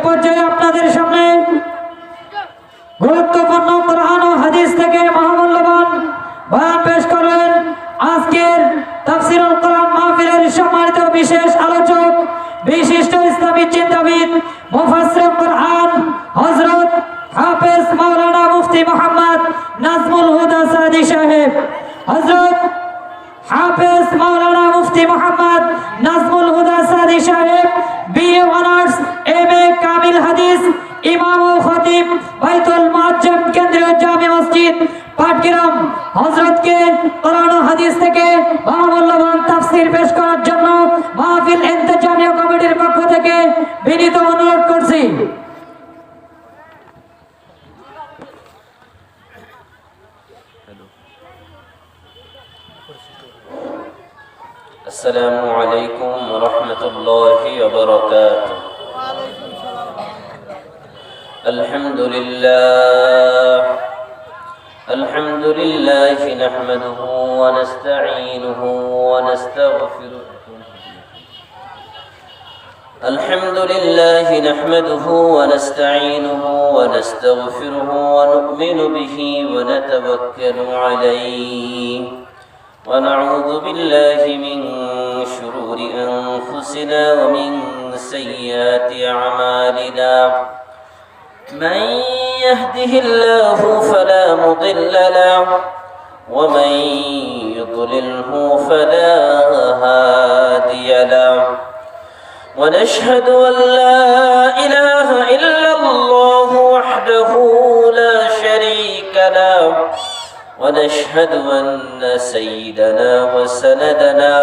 পর্যায়ে আপনাদের সামনে গুরুত্বপূর্ণ কোরআন ও হাদিস থেকে মহামূল্যবান বয়ান পেশ করবেন আজকের তাফসীরুল কোরআন মাহফিলের সম্মানিত বিশেষ আলোচক বিশিষ্ট ইসলামী চিন্তাবিদ মুফাসসির কোরআন হযরত হাফেজ মাওলানা মুফতি মোহাম্মদ নাজমুল হুদা সাদি সাহেব। হযরত হাফেজ মাওলানা মুফতি মোহাম্মদ নাজমুল হুদা সাদি সাহেব বিএ অনার্স এমএ কামিল হাদিস ইমাম ও খতিব বাইতুল মুআজ্জম কেন্দ্রীয় জামে মসজিদ পাটগ্রাম হযরতকে কোরআন ও হাদিস থেকে মহামূল্যবান তাফসীর পেশ করার জন্য মাহফিল ইন্তেজামিয়া কমিটির পক্ষ থেকে বিনীত অনুরোধ করছি। السلام عليكم ورحمة الله وبركاته. الحمد لله نحمده ونستعينه ونستغفره. الحمد لله نحمده ونستعينه ونستغفره ونؤمن به ونتوكل عليه ونعوذ بالله من شرور أنفسنا ومن سيئات أعمالنا. من يهده الله فلا مضل له ومن يضلله فلا هادي له. ونشهد أن لا إله إلا الله وحده لا شريك له. ونشهد أن سيدنا وسندنا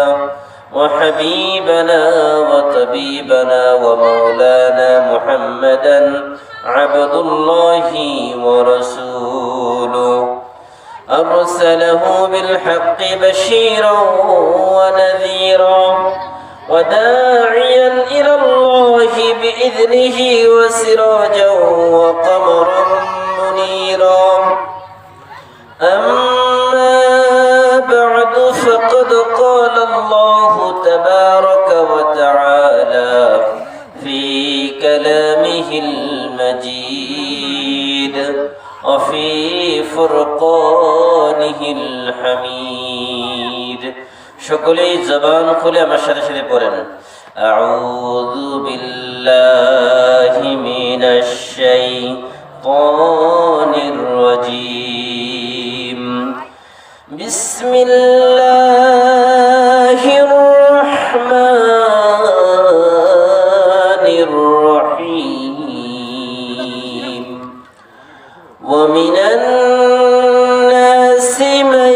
وحبيبنا وطبيبنا ومولانا محمدا عبد الله ورسوله أرسله بالحق بشيرا ونذيرا وداعيا إلى الله بإذنه وسراجا وقمرا منيرا. أما بعد فقد قال الله تبارك وتعالى في كلامه المجيد وفي فرقانه الحميد. সকলেই জবান খুলে আমার সাথে সাথে পড়েন আউযু বিল্লাহি মিনাশ শাইতানির রাজীম. বিসমিল্লাহির রহমানির রহিম. ওয়া মিনান নাসি মান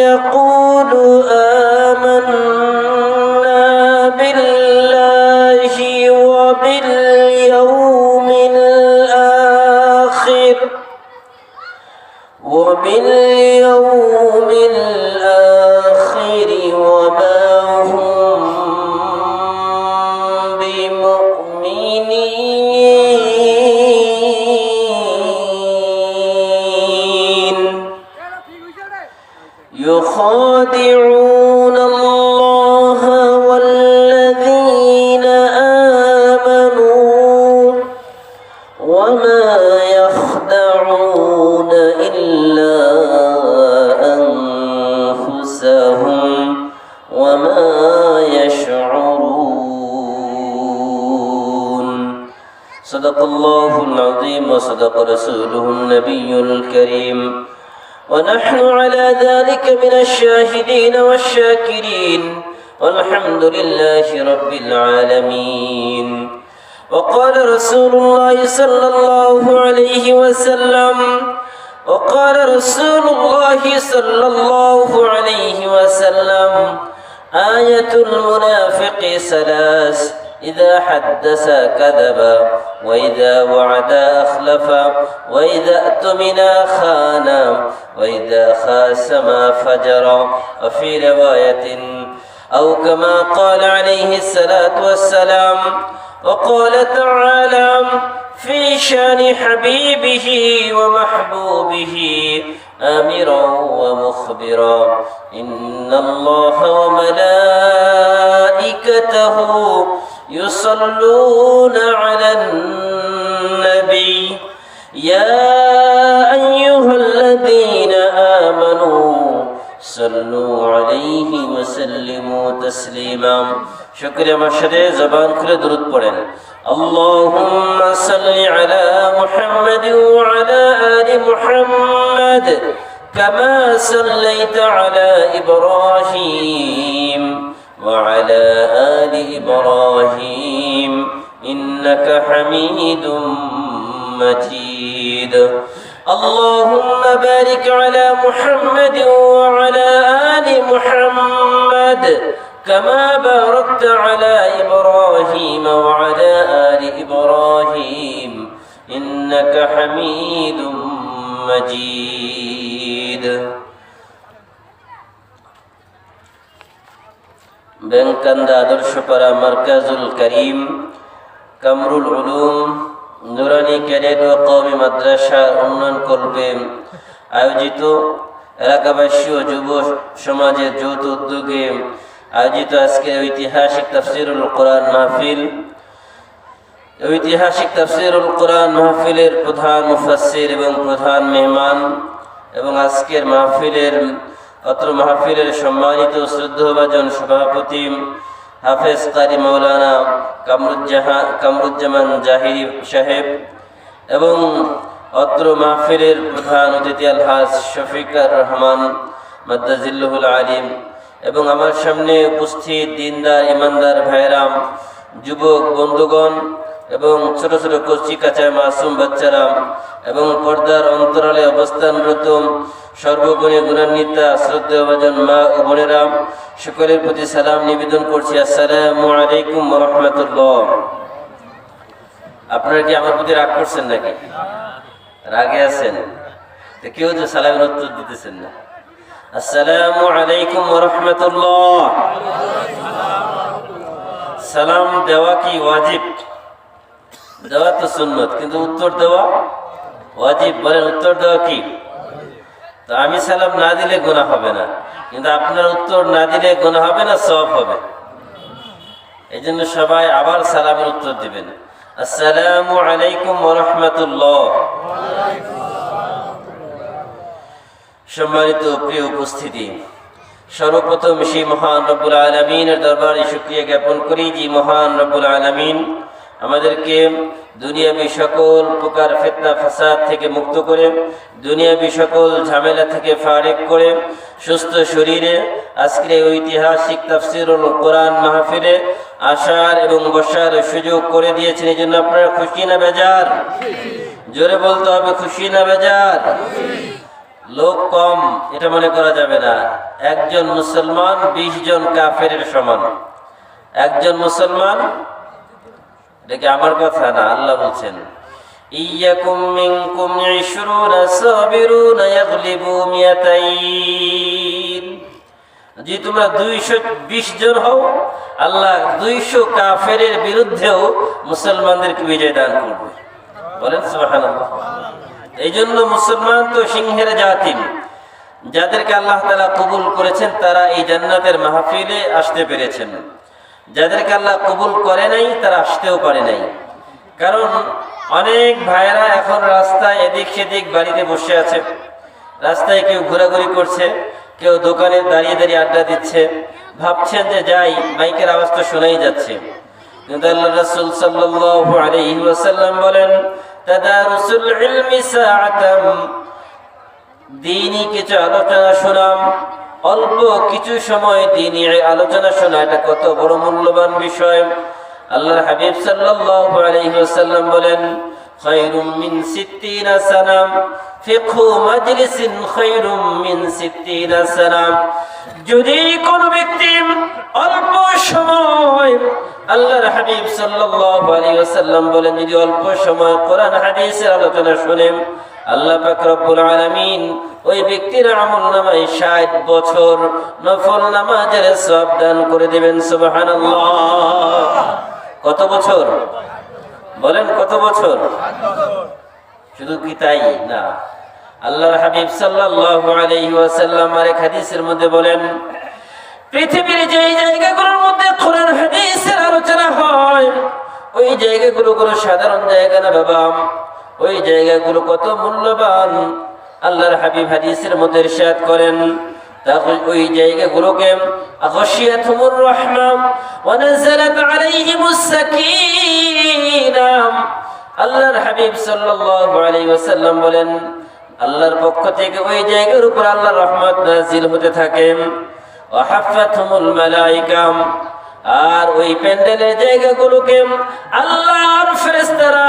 ইয়াকুলু আমান্না বিল্লাহি ওয়া বিল ইয়াউমিল আখির وباليوم الآخر وما هم بمؤمنين يخادعون الله والذين آمنوا وما يخدعون إلا أنفسهم وما يشعرون. صدق الله العظيم وصدق رسوله النبي الكريم ونحن على ذلك من الشاهدين والشاكرين والحمد لله رب العالمين. وقال رسول الله صلى الله عليه وسلم وقال رسول الله صلى الله عليه وسلم آية المنافق ثلاث إذا حدث كذب وإذا وعد أخلف وإذا اؤتمن خان وإذا خاصم فجر. وفي رواية أو كما قال عليه الصلاة والسلام. وقال تعالى في شان حبيبه ومحبوبه آمرا ومخبرا إن الله وملائكته يصلون على النبي يا أيها الذين آمنوا صلوا عليه وسلموا تسليما شكرا مشهد زبان كل درود পড়েন اللهم صل على محمد وعلى آل محمد كما صليت على إبراهيم وعلى آل إبراهيم إنك حميد مجيد اللهم بارك على محمد وعلى آل محمد كما باركت على إبراهيم وعلى آل إبراهيم إنك حميد مجيد বেঙ্কান্দা আদর্শপাড়া মার্কাজুল করিম কামরুল উলুম নুরানি ক্যাডেট ও কওমি মাদ্রাসা উন্নয়ন কল্পে আয়োজিত এলাকাবাসী ও যুব সমাজের যৌথ উদ্যোগে আয়োজিত আজকে ঐতিহাসিক তাফসীরুল কোরআন মাহফিল। ঐতিহাসিক তাফসীরুল কোরআন মাহফিলের প্রধান মুফাসসির এবং প্রধান মেহমান এবং আজকের অত্র মাহফিলের সম্মানিত শ্রদ্ধেয়ভাজন সভাপতি হাফেজ কারি মাওলানা কামরুজ্জামান জাহিরি সাহেব এবং অত্র মাহফিলের প্রধান অতিথি আলহাজ শফিকুর রহমান মাদ্দাজিল্লাহুল আলিম এবং আমার সামনে উপস্থিত দিনদার ইমানদার ভাইরাম, যুবক বন্ধুগণ এবং ছোট ছোট কচি কাঁচা মাসুম বাচ্চারা এবং পর্দার অন্তরালে অবস্থানরত সর্বগুণে গুণান্বিতা শ্রদ্ধেয়ভাজন মা ও বোনেরা, সকলের প্রতি সালাম নিবেদন করছি। আসসালামু আলাইকুম ওয়া রাহমাতুল্লাহ। আপনারা কি আমার প্রতি রাগ করছেন নাকি? রাগে আছেন? তো কেউ তো সালামের উত্তর দিতেছেন না। আসসালামু আলাইকুম ওয়া রাহমাতুল্লাহ। সালাম দেওয়া কি ওয়াজিব? দেওয়া তো সুন্নত, কিন্তু উত্তর দেওয়া ওয়াজিব। বলেন উত্তর দেওয়া কি? তো আমি সালাম না দিলে গুনাহ হবে না, কিন্তু আপনার উত্তর না দিলে গুনাহ হবে না, সওয়াব হবে। এই জন্য সবাই আবার সালামের উত্তর দিবেন। আসসালামু আলাইকুম ওয়া রাহমাতুল্লাহ। সম্মানিত প্রিয় উপস্থিতি, সর্বপ্রথম সেই মহান রব্বুল আলামিনের দরবারে শুকরিয়া জ্ঞাপন করি যে মহান রব্বুল আলামিন আমাদেরকে দুনিয়াবী সকল প্রকার ফিতনা ফাসাদ থেকে মুক্ত করে, দুনিয়াবী সকল ঝামেলা থেকে ফারেক করে সুস্থ শরীরে আজকের ঐতিহাসিক তাফসীরুল কোরআন মাহফিলে আসার এবং বসার সুযোগ করে দিয়েছেন। এই জন্য আপনারা খুশি না বেজার? জোরে বলতে হবে, খুশি না বেজার? লোক কম এটা মনে করা যাবে না। একজন মুসলমান 20 জন কাফেরের সমান। একজন মুসলমান, এটা কি আমার কথা না, আল্লাহ বলছেন ইয়াকুম মিনকুম 20 সাবিরুন ইয়াগলিবু মিয়াতাইন। যদি তোমরা 220 জন হও, আল্লাহ 200 কাফেরের বিরুদ্ধেও মুসলমানদেরকে বিজয় দান করবে। বলেন সুবহানাল্লাহ। এই জন্য মুসলমান তো সিংহের জাতি, যাদেরকে আল্লাহ তাআলা কবুল করেছেন তারা এই জান্নাতের মাহফিলে আসতে পেরেছেন। যাদেরকে আল্লাহ কবুল করে নাই তারা আসতেও পারে নাই। কারণ অনেক ভাইয়েরা এখন রাস্তায় এদিক সেদিক বাড়িতে বসে আছে, রাস্তায় কেউ ঘোরাঘুরি করছে, কেউ দোকানে দাঁড়িয়ে দাঁড়িয়ে আড্ডা দিচ্ছে, ভাবছেন যে যাই, মাইকের আওয়াজ তো শোনাই যাচ্ছে। কিন্তু আল্লাহ রাসূল সাল্লাল্লাহু আলাইহি ওয়াসাল্লাম বলেন তাদারুসুল ইলমি সাআতাম, দ্বীনি কিছু আলোচনা শোনাম, অল্প কিছু সময় দ্বীনি আলোচনা শোনা, এটা কত বড় মূল্যবান বিষয়। আল্লাহর হাবিব সাল্লাল্লাহু আলাইহি ওয়াসাল্লাম বলেন খায়রুম মিন 60 সানা ফিকহু মাজলিসিন খায়রুম মিন 60 সানা। যদি কোন ব্যক্তি অল্প সময়, আল্লাহর হাবিব সাল্লাল্লাহু আলাইহি ওয়াসাল্লাম বলেন যদি অল্প সময় কোরআন হাদিসের আলোচনা শুনেন, আল্লাহ পাক রব্বুল আলামিন ওই ব্যক্তির আমলনামায় 60 বছর নফল নামাজের সওয়াব দান করে দিবেন। সুবহানাল্লাহ। কত বছর? বলেন কত বছর? শুধু কি তাই না, আল্লাহর হাবিব সাল্লাল্লাহু আলাইহি ওয়াসাল্লাম আরেক হাদিসের মধ্যে বলেন পৃথিবীর যেই জায়গাগুলোর মধ্যে কোরআন হাদিসের আলোচনা হয় ওই জায়গাগুলো কোনো সাধারণ জায়গা না বাবা। ওই জায়গাগুলো কত মূল্যবান। আল্লাহর হাবিব হাদিসের মধ্যে ইরশাদ করেন, ওই জায়গাগুলোকে আগাশিয়াতুমুর রাহমা ওয়া নাযালাত আলাইহিমুস সাকিনাহ। আল্লাহর হাবিব সাল্লাল্লাহু আলাইহি ওয়াসাল্লাম বলেন, আল্লাহর পক্ষ থেকে ওই জায়গার উপর আল্লাহর রহমত নাযিল হতে থাকে। ওয়া হাফাতুমুল মালায়েকা, আর ওই প্যান্ডেলের জায়গাগুলোকে আল্লাহর ফেরেশতারা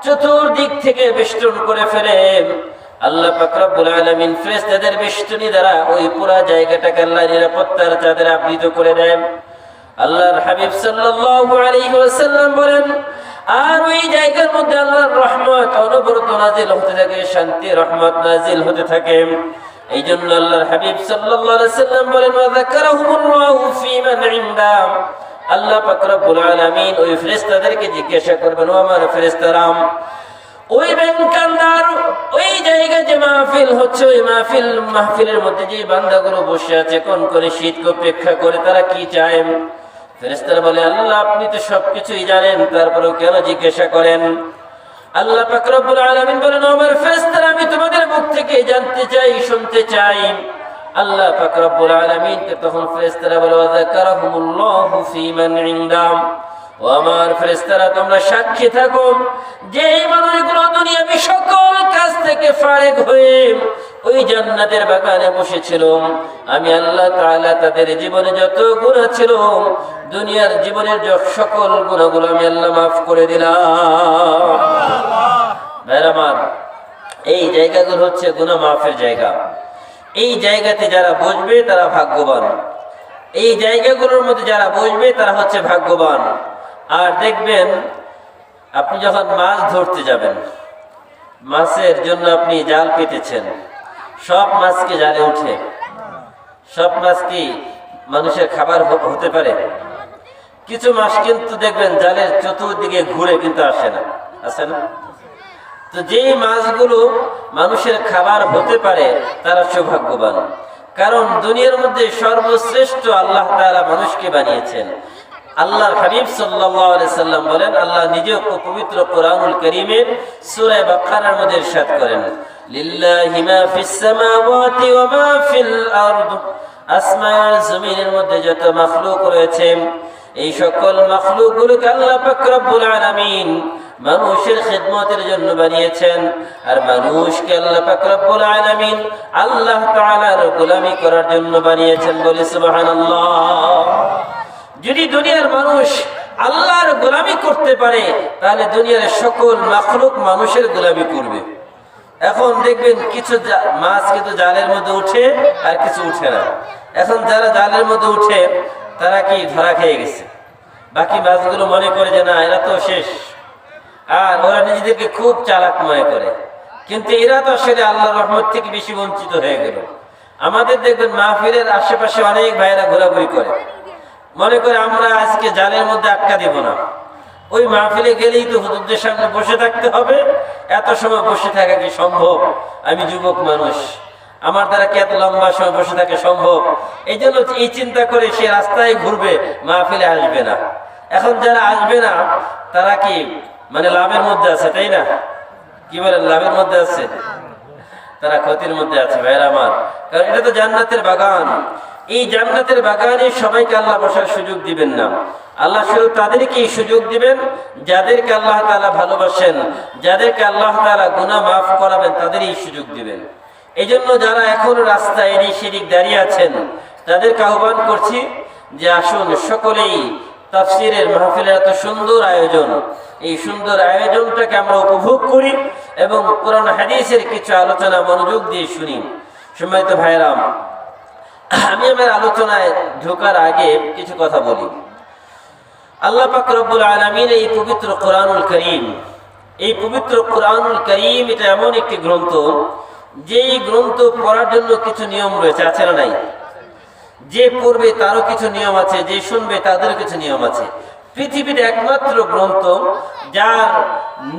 চতুর্দিক থেকে বেষ্টন করে ফেলে। আল্লাহ পাক রব্বুল আলামিন ফেরেশতাদের বেষ্টনী দ্বারা ওই পুরো জায়গাটাকে আল্লাহ নিরাপত্তার চাদরে আবৃত করে দেন। আল্লাহর হাবিব সাল্লাল্লাহু আলাইহি ওয়াসাল্লাম বলেন, আর ওই জায়গার মধ্যে আল্লাহর রহমত অনবরত নাযিল হতে থাকে, শান্তি রহমত নাযিল হতে থাকে। এই জন্য আল্লাহর হাবিব সাল্লাল্লাহু আলাইহি ওয়াসাল্লাম বলেন, ওয়া যাকারাহুমুল্লাহু ফী মান ইনদা। আল্লাহ পাক রব্বুল আলামিন ওই ফেরেশতাদেরকে জিজ্ঞাসা করবেন, ও আমার ফেরেশতারা, ওই ব্যাংকান্দার ওই জায়গায় যে মাহফিল হচ্ছে, ওই মাহফিলের মধ্যে যে বান্দাগুলো বসে আছে কোন করে শীতকে অপেক্ষা করে, তারা কি চায়? ফেরেশতারা বলে, আল্লাহ আপনি তো সবকিছুই জানেন, তারপরেও কেন জিজ্ঞাসা করেন? আল্লাহ পাক রব্বুল আলামিন বলেন, আমার ফেরেশতারা আমি তোমাদের মুখ থেকে জানতে চাই, শুনতে চাই। আল্লাহ পাক রব্বুল আলামিন তখন ফেরেশতারা বলে, ওয়া যাকারাহুমুল্লাহু ফী মান ইনদা। ও আমার ফেরেশতারা, তোমরা সাক্ষী থাকো যে এই মানুষগুলো দুনিয়াবি সকল কাজ থেকে ফারেক হয়ে ওই জান্নাতের বাগানে বসেছিল। আমি আল্লাহ তাআলা তাদের জীবনে যত গুনাহ ছিল, দুনিয়ার জীবনের সকল গুনাহগুলো আমি আল্লাহ মাফ করে দিলাম। ভাইরা আমার, এই জায়গাগুলো হচ্ছে গুনাহ মাফের জায়গা। এই জায়গাতে যারা বসবে তারা ভাগ্যবান। এই জায়গাগুলোর মধ্যে যারা বসবে তারা হচ্ছে ভাগ্যবান। আর দেখবেন, আপনি যখন মাছ ধরতে যাবেন, মাছের জন্য আপনি জাল পেতেছেন, সব মাছ কি জালে উঠে? সব মাছ কি মানুষের খাবার হতে পারে? কিছু মাছ কিন্তু দেখবেন জালের চতুর্দিকে ঘুরে কিন্তু আসে না, আসে না? তো যেই মাছগুলো মানুষের খাবার হতে পারে তারা সৌভাগ্যবান। কারণ দুনিয়ার মধ্যে সর্বশ্রেষ্ঠ আল্লাহ তাআলা মানুষকে বানিয়েছেন। আল্লাহর হাবিব সাল্লাল্লাহু আলাইহি সাল্লাম বলেন, আল্লাহ নিজে পবিত্র কোরআনুল কারীমের সূরা বাকারার মধ্যে ইরশাদ করেন, লিল্লাহি মা ফিস সামাওয়াতি ওয়া মা ফিল আরদ। আসমান জমিনের মধ্যে যত মাখলুক রয়েছে, এই সকল মাখলুকগুলোকে আল্লাহ পাক রব্বুল আলামিন মানুষের খিদমতের জন্য বানিয়েছেন। আর মানুষকে আল্লাহ পাক রব্বুল আলামিন আল্লাহ তাআলার গোলামি করার জন্য বানিয়েছেন। বলি সুবহানাল্লাহ। যদি দুনিয়ার মানুষ আল্লাহর গোলামি করতে পারে, তাহলে দুনিয়ার সকল মাখলুক মানুষের গোলামি করবে। এখন দেখবেন কিছু মাছ কিন্তু জালের মধ্যে উঠে আর কিছু উঠে না। এখন যারা জালের মধ্যে উঠে তারা কি ধরা খেয়ে গেছে, বাকি মাছগুলো মনে করে যে না এরা তো শেষ, আর ওরা নিজেদেরকে খুব চালাক মনে করে। কিন্তু এরা তো আসলে আল্লাহর রহমত থেকে বেশি বঞ্চিত হয়ে গেল। আমাদের দেখবেন মাহফিলের আশেপাশে অনেক ভাইয়েরা ঘোরাঘুরি করে, মনে করে আমরা আজকে জালের মধ্যে আটকা দিব না। ওই মাহফিলে গেলেই তো হুজুরদের সামনে বসে থাকতে হবে, এত সময় বসে থাকা কি সম্ভব? আমি যুবক মানুষ, আমার দ্বারা কি এত লম্বা সময় বসে থাকা সম্ভব? এই জন্য এই চিন্তা করে সে রাস্তায় ঘুরবে, মাহফিলে আসবে না। এখন যারা আসবে না তারা কি মানে লাভের মধ্যে আছে, তাই না? কি বলেন, লাভের মধ্যে আছে? তারা ক্ষতির মধ্যে আছে ভাইরা আমার। কারণ এটা তো জান্নাতের বাগান। এই জান্নাতের বাগানে সবাইকে আল্লাহ বসার সুযোগ দিবেন না। আল্লাহ শুধু তাদেরকেই সুযোগ দিবেন যাদেরকে আল্লাহ তাআলা ভালোবাসেন, যাদেরকে আল্লাহ তাআলা গুনাহ মাফ করাবেন, তাদেরই সুযোগ দিবেন। এই জন্য যারা এখনো রাস্তায় এদিক সেদিক দাঁড়িয়ে আছেন, তাদেরকে আহ্বান করছি যে আসুন সকলেই তাফসীরের মাহফিলের এত সুন্দর আয়োজন, এই সুন্দর আয়োজনটাকে আমরা উপভোগ করি এবং কোরআন হাদিসের কিছু আলোচনা মনোযোগ দিয়ে শুনি। সম্মানিত ভাইরা, আমি আমার আলোচনায় ঢোকার আগে কিছু কথা বলি। আল্লাহ পাক রব্বুল আলামিন এই পবিত্র কোরআনুল কারীম, এই পবিত্র কোরআনুল কারীম এটা এমন একটি গ্রন্থ, যেই গ্রন্থ পড়ার জন্য কিছু নিয়ম রয়েছে, আছে না নাই? যে পড়বে তারও কিছু নিয়ম আছে, যে শুনবে তাদেরও কিছু নিয়ম আছে। পৃথিবীর একমাত্র গ্রন্থ যার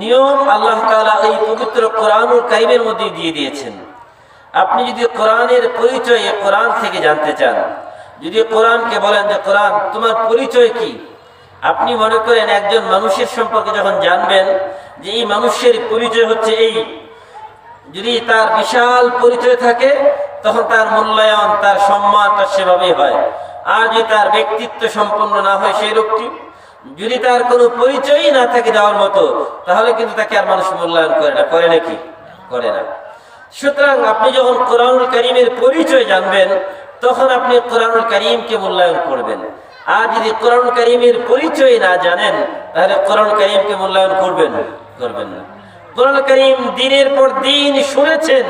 নিয়ম আল্লাহ তাআলা এই পবিত্র কোরআনুল কারীমের মধ্যে দিয়ে দিয়েছেন। আপনি যদি কোরআনের পরিচয় কোরআন থেকে জানতে চান, যদি কোরআনকে বলেন যে কোরআন তোমার পরিচয় কি, আপনি মনে করেন একজন মানুষের সম্পর্কে যখন জানবেন যে এই মানুষের পরিচয় হচ্ছে এই। যদি তার বিশাল পরিচয় থাকে তখন তার মূল্যায়ন, তার সম্মানটা সেভাবেই হয়। আর যদি তার ব্যক্তিত্ব সম্পন্ন না হয় সেই লোকটি, যদি তার কোনো পরিচয়ই না থাকে দেওয়ার মতো, তাহলে কিন্তু তাকে আর মানুষ মূল্যায়ন করে না। করে নাকি? করে না। সুতরাং আপনি যখন কোরআনুল কারীমের পরিচয় জানবেন তখন আপনি কোরআনুল কারীমকে মূল্যায়ন করবেন। আর যদি কোরআনুল কারীমের পরিচয় না জানেন তাহলে কোরআনুল কারীমকে মূল্যায়ন করবেন না। কোরআনুল কারীম দিনের পর দিন শুনেছেন,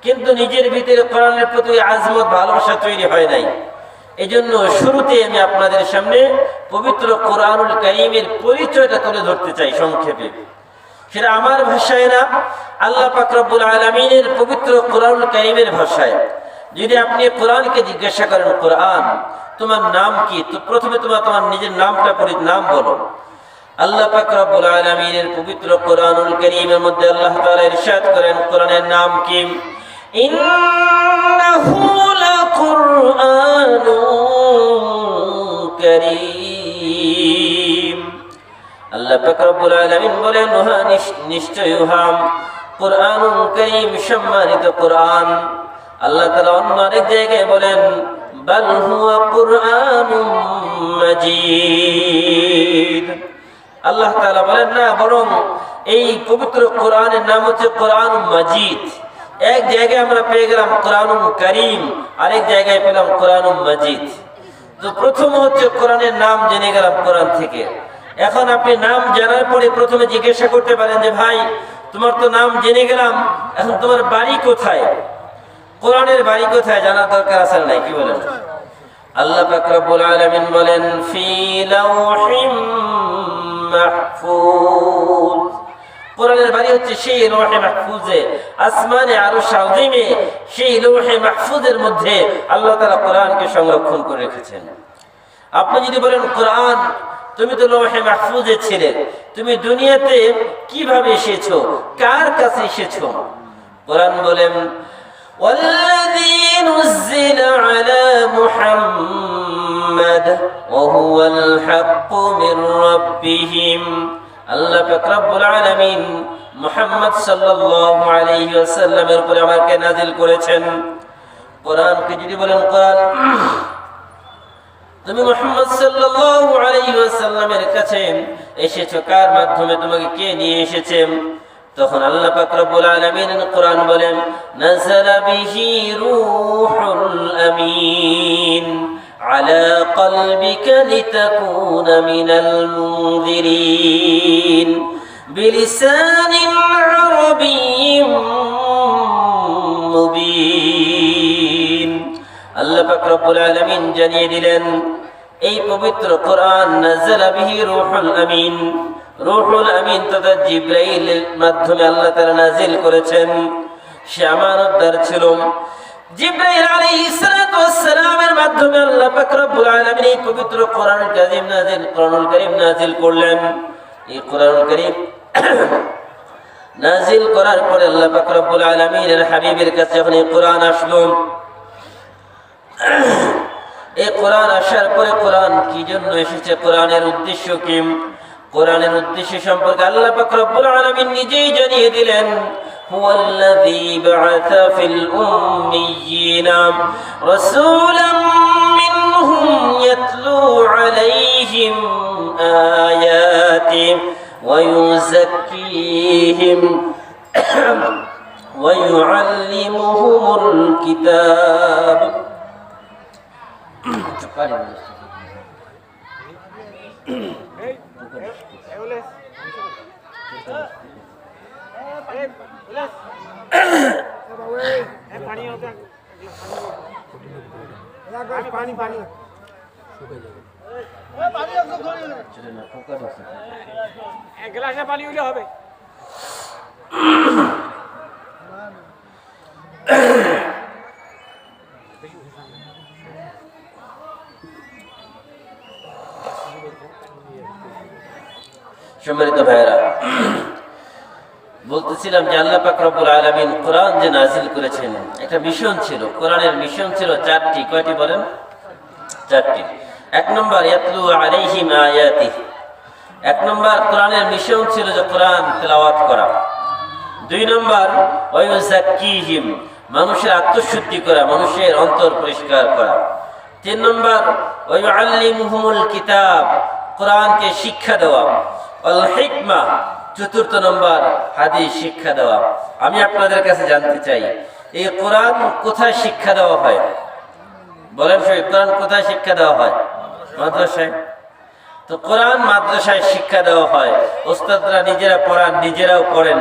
কিন্তু নিজের ভিতরে কোরআনের প্রতি আজমত, ভালোবাসা তৈরি হয় নাই। এই জন্য শুরুতে আমি আপনাদের সামনে পবিত্র কোরআনুল কারীমের পরিচয়টা তুলে ধরতে চাই সংক্ষেপে। সেটা আমার ভাষায় না, আল্লাহ পাক রব্বুল আলামিনের পবিত্র কোরআনুল কারীমের ভাষায়। যদি আপনি কোরআনকে জিজ্ঞাসা করেন, কোরআন তোমার নাম কি, তো প্রথমে তোমার নিজের নামটা নাম বলো। আল্লাহ পাক রব্বুল আলামিনের পবিত্র কোরআনুল কারীমের মধ্যে আল্লাহ তাআলা ইরশাদ করেন কোরআনের নাম কি, ইন্নাহু লাকুরআনুন কারীম। আল্লাহ পাক রব্বুল আলামিন বলেন নিশ্চয় উহা কোরআনুল কারীম, সম্মানিত কোরআন। আল্লাহ তাআলা অন্য আরেক জায়গায় বলেন বাল হুয়া কুরআনুম মাজিদ। আল্লাহ তাআলা বলেন না, বরং এই পবিত্র কোরআনের নাম হচ্ছে কোরআনুম মাজিদ। এক জায়গায় আমরা পেয়ে গেলাম কোরআনুল কারীম, আরেক জায়গায় পেলাম কোরআনুল মাজিদ। তো প্রথম হচ্ছে কোরআনের নাম জেনে গেলাম কোরআন থেকে। এখন আপনি নাম জানার পরে প্রথমে জিজ্ঞাসা করতে পারেন যে ভাই তোমার তো নাম জেনে গেলাম, এখন তোমার বাড়ি কোথায়? কোরআনের বাড়ি কোথায় জানার দরকার আছে না? কি বলেন? আল্লাহ পাক রব্বুল আলামিন বলেন ফি লাওহিম মাহফুজ। কোরআনের বাড়ি হচ্ছে সেই লৌহে মাহফুজে, আসমানে আরশ আযীমে, সেই লৌহে মাহফুজের মধ্যে আল্লাহ তাআলা কোরআনকে সংরক্ষণ করে রেখেছেন। আপনি যদি বলেন কোরআন তুমি তো লৌহে মাহফুজে ছিলে, তুমি দুনিয়াতে কিভাবে এসেছো, কার কাছে এসেছো? কোরআন বলেন ওয়াল্লাযী নুযিলা আলা মুহাম্মাদ ওয়া হুয়াল হাক্কু মির রাব্বিহিম। আল্লাহ পাক রব্বুল আলামিন মুহাম্মদ সাল্লাল্লাহু আলাইহি ওয়াসাল্লামের উপরে আমাকে নাযিল করেছেন। কোরআনকে যদি বলেন কোরআন তুমি মুহাম্মদ সাল্লাল্লাহু আলাইহি ওয়াসাল্লামের কাছে এসেছো, কার মাধ্যমে, তোমাকে কে নিয়ে এসেছে? তখন আল্লাহ পাক রব্বুল আলামিন কোরআন বলেন নাযালা বিহি রূহুল আমিন আলা কলবিকা লিতাকুনা মিনাল মুনযিরিন বিলিসানিন আরাবিয়্যিন মুবিন। আল্লাহ পাক রব্বুল আলামিন জানিয়ে দিলেন এই পবিত্র কোরআন নাযালা বিহি রূহুল আমিন, রূহুল আমিন তথা জিবরাইলের মাধ্যমে আল্লাহ তাআলা নাযিল করেছেন। সে আমানতদার ছিল। জিবরাইল আলাইহিস সালাতু ওয়াস সালামের মাধ্যমে আল্লাহ পাক রব্বুল আলামিন এই পবিত্র কোরআনুল কারীম নাযিল করলেন। এই কোরআনুল কারীম নাযিল করার পরে আল্লাহ পাক রব্বুল আলামিনের হাবিবের কাছে যখন এই কোরআন আসলো, এই কোরআন আসার পরে কোরআন কি জন্য এসেছে, কোরআনের উদ্দেশ্য কি, কোরআনের উদ্দেশ্য সম্পর্কে আল্লাহ পাক রব্বুল আলামিন নিজেই জানিয়ে দিলেন হুয়াল্লাযী বা'আসা ফিল উম্মিয়্যিনা রাসূলাম মিনহুম ইয়াতলু আলাইহিম আয়াতিহি ওয়া ইউযাক্কিহিম ওয়া ইউআল্লিমুহুমুল কিতাব। পানি হলে হবে। সম্মানিত ভাইরা, বলতেছিলাম যে আল্লাহ পাক রব্বুল আলামিন কোরআন যে নাযিল করেছেন একটা মিশন ছিল। কোরআনের মিশন ছিল চারটি। কয়টি বলেন? চারটি। এক নম্বর ইয়াতলু আলাইহিম আয়াতিহি, এক নম্বর কোরআনের মিশন ছিল যে কোরআন তেলাওয়াত করা। দুই নম্বর ওয়ায়ুযাক্কিহিম, মানুষের আত্মশুদ্ধি করা, মানুষের অন্তর পরিষ্কার করা। তিন নম্বর ওয়ায়ুআল্লিমুহুমুল কিতাব, কোরআনকে শিক্ষা দেওয়া। ওয়াল হিকমা, চতুর্থ নম্বর হাদিস শিক্ষা দেওয়া। আমি আপনাদের কাছে জানতে চাই, এই কোরআন কোথায় শিক্ষা দেওয়া হয়? বলেন সবাই, কোরআন কোথায় শিক্ষা দেওয়া হয়? মাদ্রাসায়। তো কোরআন মাদ্রাসায় শিক্ষা দেওয়া হয়, ওস্তাদরা নিজেরা পড়ান, নিজেরাও পড়েন,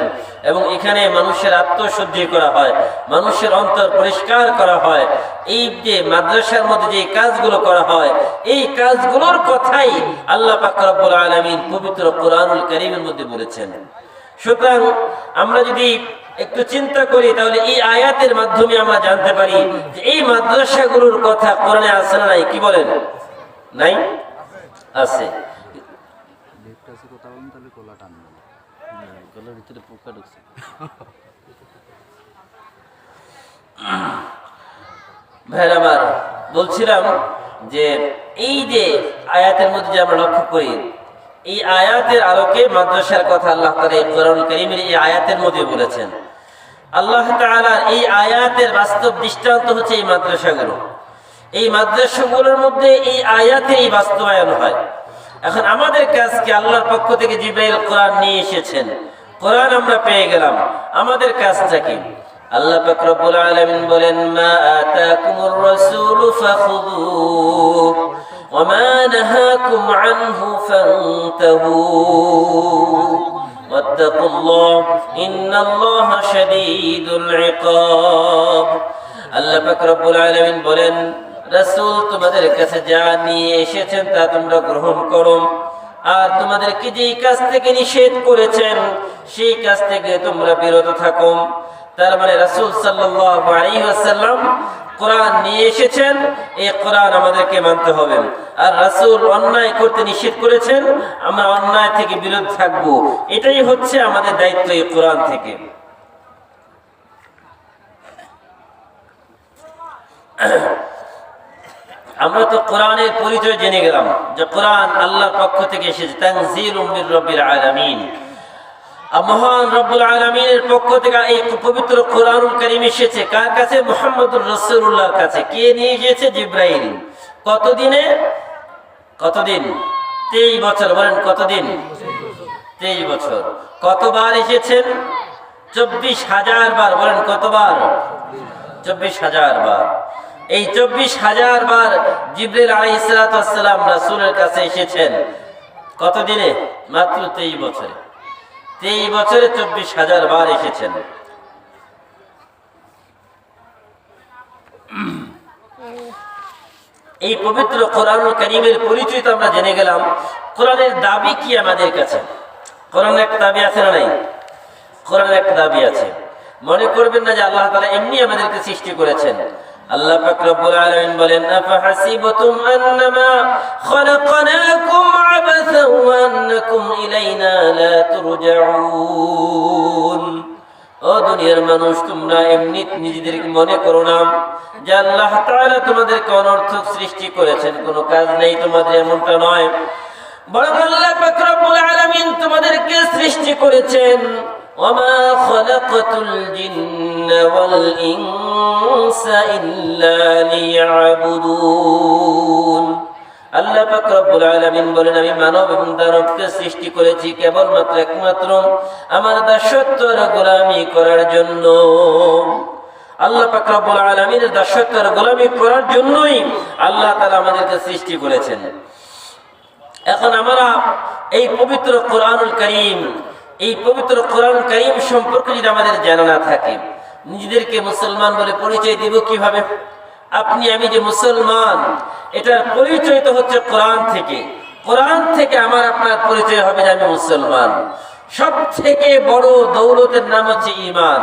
এবং এখানে মানুষের আত্মশুদ্ধি করা হয়, মানুষের অন্তর পরিষ্কার করা হয়। এই যে মাদ্রাসার মধ্যে যে কাজগুলো করা হয়, এই কাজগুলোর কথাই আল্লাহ পাক রব্বুল আলামিন পবিত্র কোরআনুল কারীমের মধ্যে বলেছেন। সুতরাং আমরা যদি একটু চিন্তা করি, তাহলে এই আয়াতের মাধ্যমে আমরা জানতে পারি যে এই মাদ্রাসাগুলোর কথা কোরআনে আছে না নাই? কি বলেন? নাই? আছে। ভাইরা আমার, বলছিলাম যে এই যে আয়াতের মধ্যে যে আমরা লক্ষ্য করি, এই আয়াতের আলোকে মাদ্রাসার কথা আল্লাহ তাআলা এই কোরআনুল কারীমের এই আয়াতের মধ্যে বলেছেন। আল্লাহ তাআলা এই আয়াতের বাস্তব দৃষ্টান্ত হচ্ছে এই মাদ্রাসাগুলো। এই মাদ্রাসাগুলোর মধ্যে এই আয়াতে এই বাস্তবায়ন হয়। এখন আমাদের কাজ কি? আল্লাহর পক্ষ থেকে জিবরাইল কোরআন নিয়ে এসেছেন, কোরআন আমরা পেয়ে গেলাম, আমাদের কাজটা কি? আল্লাহ পাক রব্বুল আলামিন বলেন, মা আতাকুমুর রাসূলু ফাখুযুহু ওয়া মা নাহাকুম আনহু ফান্তাহু ওয়াত্তাকুল্লাহ ইন্নাল্লাহা শাদীদুল ইকাব। আল্লাহ পাক রব্বুল আলামিন বলেন, রাসূল তোমাদের কাছে যা নিয়ে এসেছেন তা তোমরা গ্রহণ করো, আর তোমাদেরকে যেই কাজ থেকে নিষেধ করেছেন সেই কাজ থেকে তোমরা বিরত থাকো। তার মানে রাসূল সাল্লাল্লাহু আলাইহি ওয়াসাল্লাম কোরআন নিয়ে এসেছেন, এই কোরআন আমাদেরকে মানতে হবে। আর রাসূল অন্যায় করতে নিষেধ করেছেন, আমরা অন্যায় থেকে বিরত থাকবো। এটাই হচ্ছে আমাদের দায়িত্ব এই কোরআন থেকে। আমরা তো কোরআনের পরিচয় জেনে গেলাম যে কোরআন আল্লাহর পক্ষ থেকে এসেছে, তানজিলুম মির রাব্বিল আলামিন। মহান রব্বুল আলামিনের পক্ষ থেকে এই পবিত্র কোরআনুল কারীম এসেছে কার কাছে? মুহাম্মদুর রাসূলুল্লাহর কাছে। কে নিয়ে এসেছে? জিবরাইল। কতদিনে? কতদিন? 23 বছর। বলেন কতদিন? 23 বছর। কতবার এসেছেন? 24,000 বার। বলেন কতবার? 24,000 বার। এই 24,000 বার জিবরাইল আলাইহিস সালাতু ওয়াস সালাম রাসূলের কাছে এসেছেন। কতদিনে? মাত্র 23 বছরে। 23 বছরে 24,000 বার এসেছেন। এই পবিত্র কোরআনুল কারীমের পরিচয় তো আমরা জেনে গেলাম। কোরআনের দাবি কি আমাদের কাছে? কোরআনের একটা দাবি আছে না নাই? কোরআনের একটা দাবি আছে। মনে করবেন না যে আল্লাহ তাআলা এমনি আমাদেরকে সৃষ্টি করেছেন। আল্লাহ পাক রব্বুল আলামিন বলেন, আফাহাসিবতুম আন্নামা খালাকনাকুম আবাসান ওয়া আন্নাকুম ইলাইনা লা তুরজাউন। ও দুনিয়ার মানুষ, তোমরা এমনি নিজেদেরকে মনে করো না যে আল্লাহ তাআলা তোমাদেরকে অনর্থক সৃষ্টি করেছেন, কোনো কাজ নেই তোমাদের, এমনটা নয়। বরং আল্লাহ পাক রব্বুল আলামিন তোমাদেরকে সৃষ্টি করেছেন। وما خلقت الجن والإنس إلا ليعبدون। আল্লাহ পাক রব্বুল আলামিন বলেন, আমি মানব এবং দানবকে সৃষ্টি করেছি কেবলমাত্র একমাত্র আমার দাসত্ব আর গোলামি করার জন্য। আল্লাহ পাক রব্বুল আলামিনের দাসত্ব আর গোলামি করার জন্যই আল্লাহ তাআলা আমাদেরকে সৃষ্টি করেছেন। এখন আমরা এই পবিত্র কোরআনুল কারীম, এই পবিত্র কোরআন কারীম সম্পর্কে যদি আমাদের জানা না থাকে, নিজেদেরকে মুসলমান বলে পরিচয় দিব কিভাবে? আপনি আমি যে মুসলমান, এটার পরিচয় তো হচ্ছে কোরআন থেকে। কোরআন থেকে আমার আপনার পরিচয় হবে যে আমি মুসলমান। সব থেকে বড় দৌলতের নাম হচ্ছে ঈমান।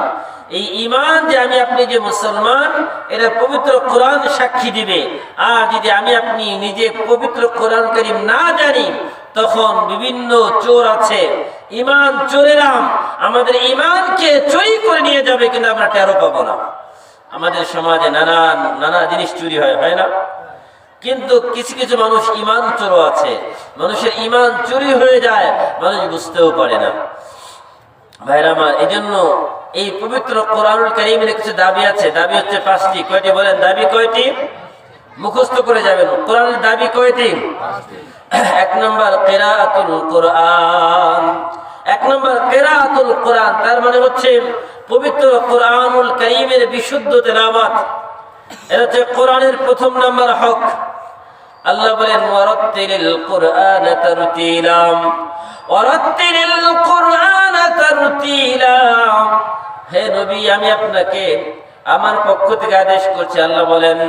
এই ঈমান যে আমি আপনি যে মুসলমান, এটা পবিত্র কোরআন সাক্ষী দিবে। আর যদি আমি আপনি নিজে পবিত্র কোরআন কারীম না জানি, তখন বিভিন্ন চোর আছে, ঈমান চোরেরা আমাদের ঈমানকে চুরি করে নিয়ে যাবে, কিন্তু আমরা টেরও পাবো না। আমাদের সমাজে নানা জিনিস চুরি হয়, হয় না? কিন্তু কিছু কিছু মানুষ ঈমান চোর আছে, মানুষের ঈমান চুরি হয়ে যায়, মানুষ বুঝতেও পারে না। ভাইরা আমার, এই জন্য এই পবিত্র কোরআনুল কারীমের কিছু দাবি আছে। দাবি হচ্ছে 5টি। কয়টি বলেন? দাবি কয়টি? মুখস্থ করে যাবেন। কোরআনের দাবি কয়টি? 1 নম্বর কিরাআতুল কোরআন। 1 নম্বর কিরাআতুল কোরআন, তার মানে হচ্ছে পবিত্র কোরআনুল কারীমের বিশুদ্ধ তেলাওয়াত। এটা হচ্ছে কোরআনের প্রথম নাম্বার হক। আল্লাহ বলেন ওয়ারাত্তিলিল কোরআন তারতিলা, ওয়ারাত্তিলিল কোরআন তারতিলা। হে নবী, আমি আপনাকে আমার পক্ষ থেকে আদেশ করছি। আল্লাহ বলেন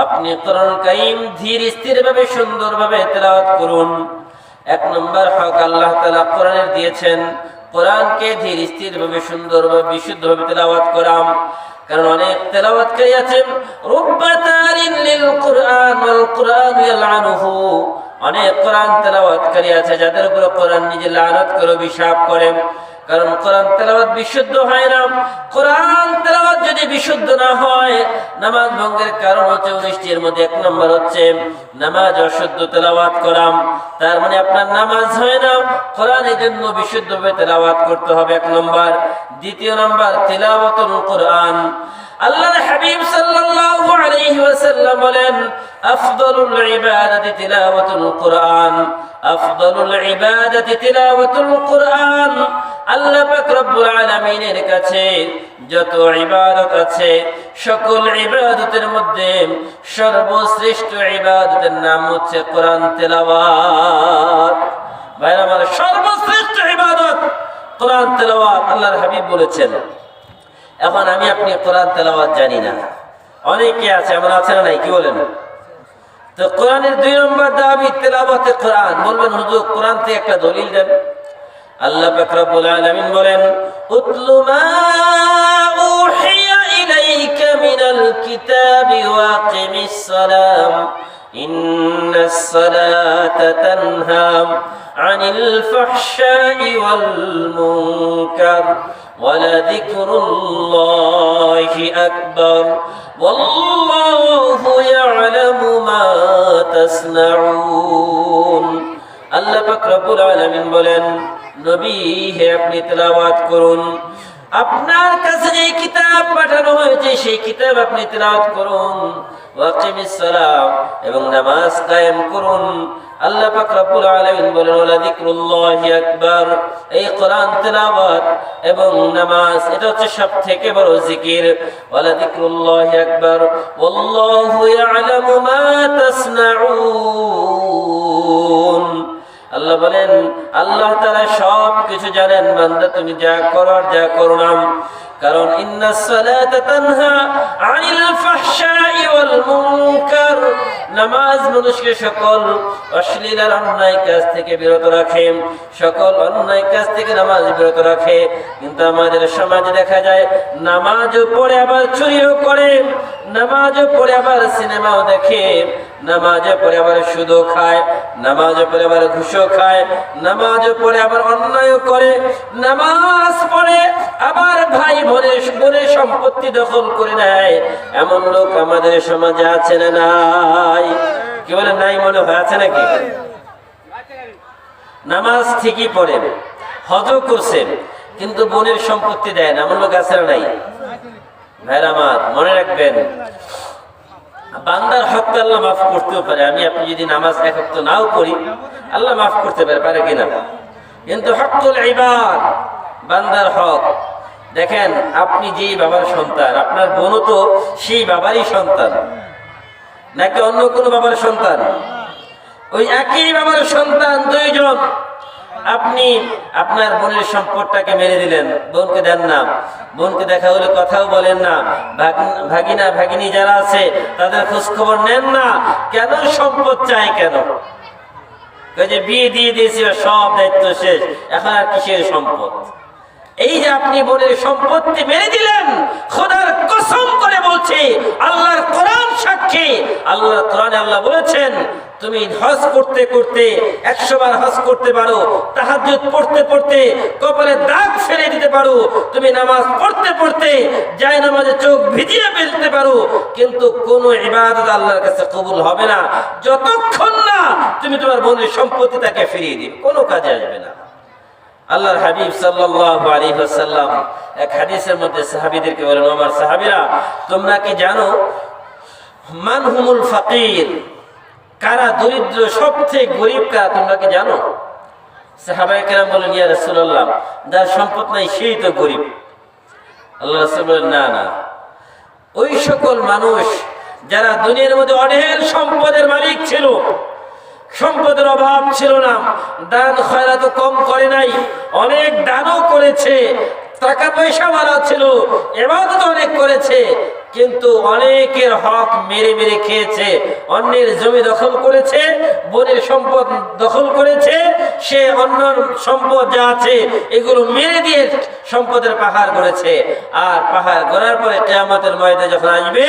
আপনি কোরআন কারীম ধীর স্থির ভাবে সুন্দরভাবে তেলাওয়াত করুন। 1 নম্বর হক আল্লাহ তাআলা কোরআনের দিয়েছেন, কোরআনকে ধীর স্থির ভাবে সুন্দরভাবে বিশুদ্ধভাবে তেলাওয়াত করাম। কারণ অনেক তেলাওয়াতকারী আছেন রুব্বাতারিন লিল কোরআন ওয়াল কোরআন ইয়ালআনুহু, অনেক কোরআন তেলাওয়াতকারী আছে যাদের উপর কোরআন নিজে লানত করে, অভিশাপ করে। কারণ কোরআন তেলাওয়াত বিশুদ্ধ হয় না। কোরআন তেলাওয়াত যদি বিশুদ্ধ না হয়, নামাজ ভঙ্গের কারণ হচ্ছে 19টির মধ্যে 1 নম্বর হচ্ছে নামাজ অশুদ্ধ তেলাওয়াত করাম। তার মানে আপনার নামাজ হয় না। কোরআন এই জন্য বিশুদ্ধভাবে তেলাওয়াত করতে হবে 1 নম্বর। 2 নম্বর তিলাওয়াতুল কোরআন। আল্লাহর হাবিব সাল্লাল্লাহু আলাইহি ওয়াসাল্লাম বলেন আফদালুল ইবাদাতি তিলাওয়াতুল কোরআন, আফদালুল ইবাদাতি তিলাওয়াতুল কোরআন। আল্লাহ পাক রব্বুল আলামিনের কাছে যত ইবাদত আছে, সকল ইবাদতের মধ্যে সর্বশ্রেষ্ঠ ইবাদতের নাম হচ্ছে কোরআন তেলাওয়াত। ভাইরা আমার, সর্বশ্রেষ্ঠ ইবাদত কোরআন তেলাওয়াত আল্লাহর হাবিব বলেছেন। এখন আমি আপনি কোরআন তেলাওয়াত জানি না, অনেকে আছে, এমন আছে না নাই? কি বলেন? তো কোরআনের 2 নম্বর দাবি তেলাওয়াতে কোরআন। বলবেন হুজুর কোরআন থেকে একটা দলিল দেন। আল্লাহ পাক রব্বুল আলামিন বলেন উতলু মা উহিয়া ইলাইকা মিনাল কিতাবি ওয়াকিমিস সালাম ইন্নাস সালাতা তানহা আনিল ফাহশাই ওয়াল মুনকার ওয়ালাযিকরুল্লাহি আকবার ওয়াল্লাহু ইয়ালামু মা তাসনাউন। আল্লাহ পাক রব্বুল আলামিন বলেন নবী হে, আপনি তেলাওয়াত করুন। আপনার কাছে যে কিতাব পাঠানো হয়েছে সেই কিতাব আপনি তেলাওয়াত করুন। ওয়াকিমিস সালাম, এবং নামাজ কায়েম করুন। আল্লাহ পাক রব্বুল আলামিন বলেন ওয়ালা যিকরুল্লাহি আকবার। এই কোরআন তেলাওয়াত এবং নামাজ এটা হচ্ছে সবথেকে বড় জিকির। ওয়ালা যিকরুল্লাহি আকবার ওয়াল্লাহু ইয়ালামু মা তাসনাউন। আল্লাহ বলেন আল্লাহ তাআলা সব কিছু জানেন। বান্দা তুমি যা করো আর যা করো না, কারণ ইন্নাস সালাতা তানহা আনিল ফাহশাই ওয়াল মুনকার। নামাজ মানুষকে সকল অশ্লীল আর অন্যায় কাজ থেকে বিরত রাখে, সকল অন্যায় কাজ থেকে নামাজ বিরত রাখে। কিন্তু আমাদের সমাজে দেখা যায় নামাজও পড়ে আবার চুরিও করে, নামাজও পড়ে আবার সিনেমাও দেখে, নামাজও পড়ে আবার সুদও খায়, নামাজও পড়ে আবার ঘুষও খায়, নামাজও পড়ে আবার অন্যায়ও করে, নামাজ পড়ে আবার ভাই বোনের সম্পত্তি দখল করে নেয়। এমন লোক আমাদের সমাজে আছে না নাই? কি বলে নাই? মনে হয় আছে নাকি? নামাজ ঠিকই পড়ে, হজও করছেন, কিন্তু বোনের সম্পত্তি দেয় না, এমন লোক আছে না নাই? ভাইরা আমার, মনে রাখবেন বান্দার হক আল্লাহ মাফ করতেও পারে। আমি আপনি যদি নামাজ 1 ওয়াক্ত নাও পড়ি, আল্লাহ মাফ করতে পারে কিনা? কিন্তু হকুল ইবাদ, বান্দার হক। দেখেন আপনি যেই বাবার সন্তান, আপনার বোনও তো সেই বাবারই সন্তান, নাকি অন্য কোনো বাবার সন্তান? ওই একই বাবার সন্তান, 2 জন। আপনি আপনার বোনের সম্পদটাকে মেরে দিলেন, বোনকে দেন না, বোনকে দেখা হলে কথাও বলেন না, ভাগিনা ভাগিনী যারা আছে তাদের খোঁজ খবর নেন না। কেন? সম্পদ চাই কেন? যে বিয়ে দিয়ে দিয়েছিল, সব দায়িত্ব শেষ, এখন আর কিসের সম্পদ? এই যে আপনি বোনের সম্পত্তি মেরে দিলেন, খোদার কসম করে বলছি, আল্লাহর কোরআন সাক্ষী, আল্লাহর কোরআনে আল্লাহ বলেছেন তুমি হজ করতে করতে 100 বার হজ করতে পারো, তাহাজ্জুদ পড়তে পড়তে কপালে দাগ ফেলে দিতে পারো, তুমি নামাজ পড়তে পড়তে যায় নামাজে চোখ ভিজিয়ে ফেলতে পারো, কিন্তু কোন ইবাদত আল্লাহর কাছে কবুল হবে না যতক্ষণ না তুমি তোমার বোনের সম্পত্তি তাকে ফিরিয়ে দিবে, কোনো কাজে আসবে না। আল্লাহর হাবিব সাল্লাল্লাহু আলাইহি ওয়াসাল্লাম এক হাদিসের মধ্যে সাহাবীদেরকে বলেন, আমার সাহাবীরা, তোমরা কি জানো মান হুমুল ফাকির, কারা দরিদ্র, সবচেয়ে গরিব কারা, তোমরা কি জানো? সাহাবায়ে কেরাম বলেন, ইয়া রাসূলুল্লাহ, যার সম্পদ নাই সেই তো গরিব। আল্লাহ রাসূল বলেন, না না, ওই সকল মানুষ যারা দুনিয়ার মধ্যে অঢেল সম্পদের মালিক ছিল, সম্পদের অভাব ছিল না, দান খয়রাত কম করে নাই, অনেক দানও করেছে, টাকা পয়সা ওয়ালা ছিল, ইবাদত অনেক করেছে, কিন্তু অনেকের হক মেরে মেরে খেয়েছে, অন্যের জমি দখল করেছে, বোনের সম্পদ দখল করেছে, সে অন্য সম্পদ যা আছে এগুলো মেরে দিয়ে সম্পদের পাহাড় গড়েছে। আর পাহাড় গড়ার পরে কিয়ামতের ময়দানে যখন আসবে,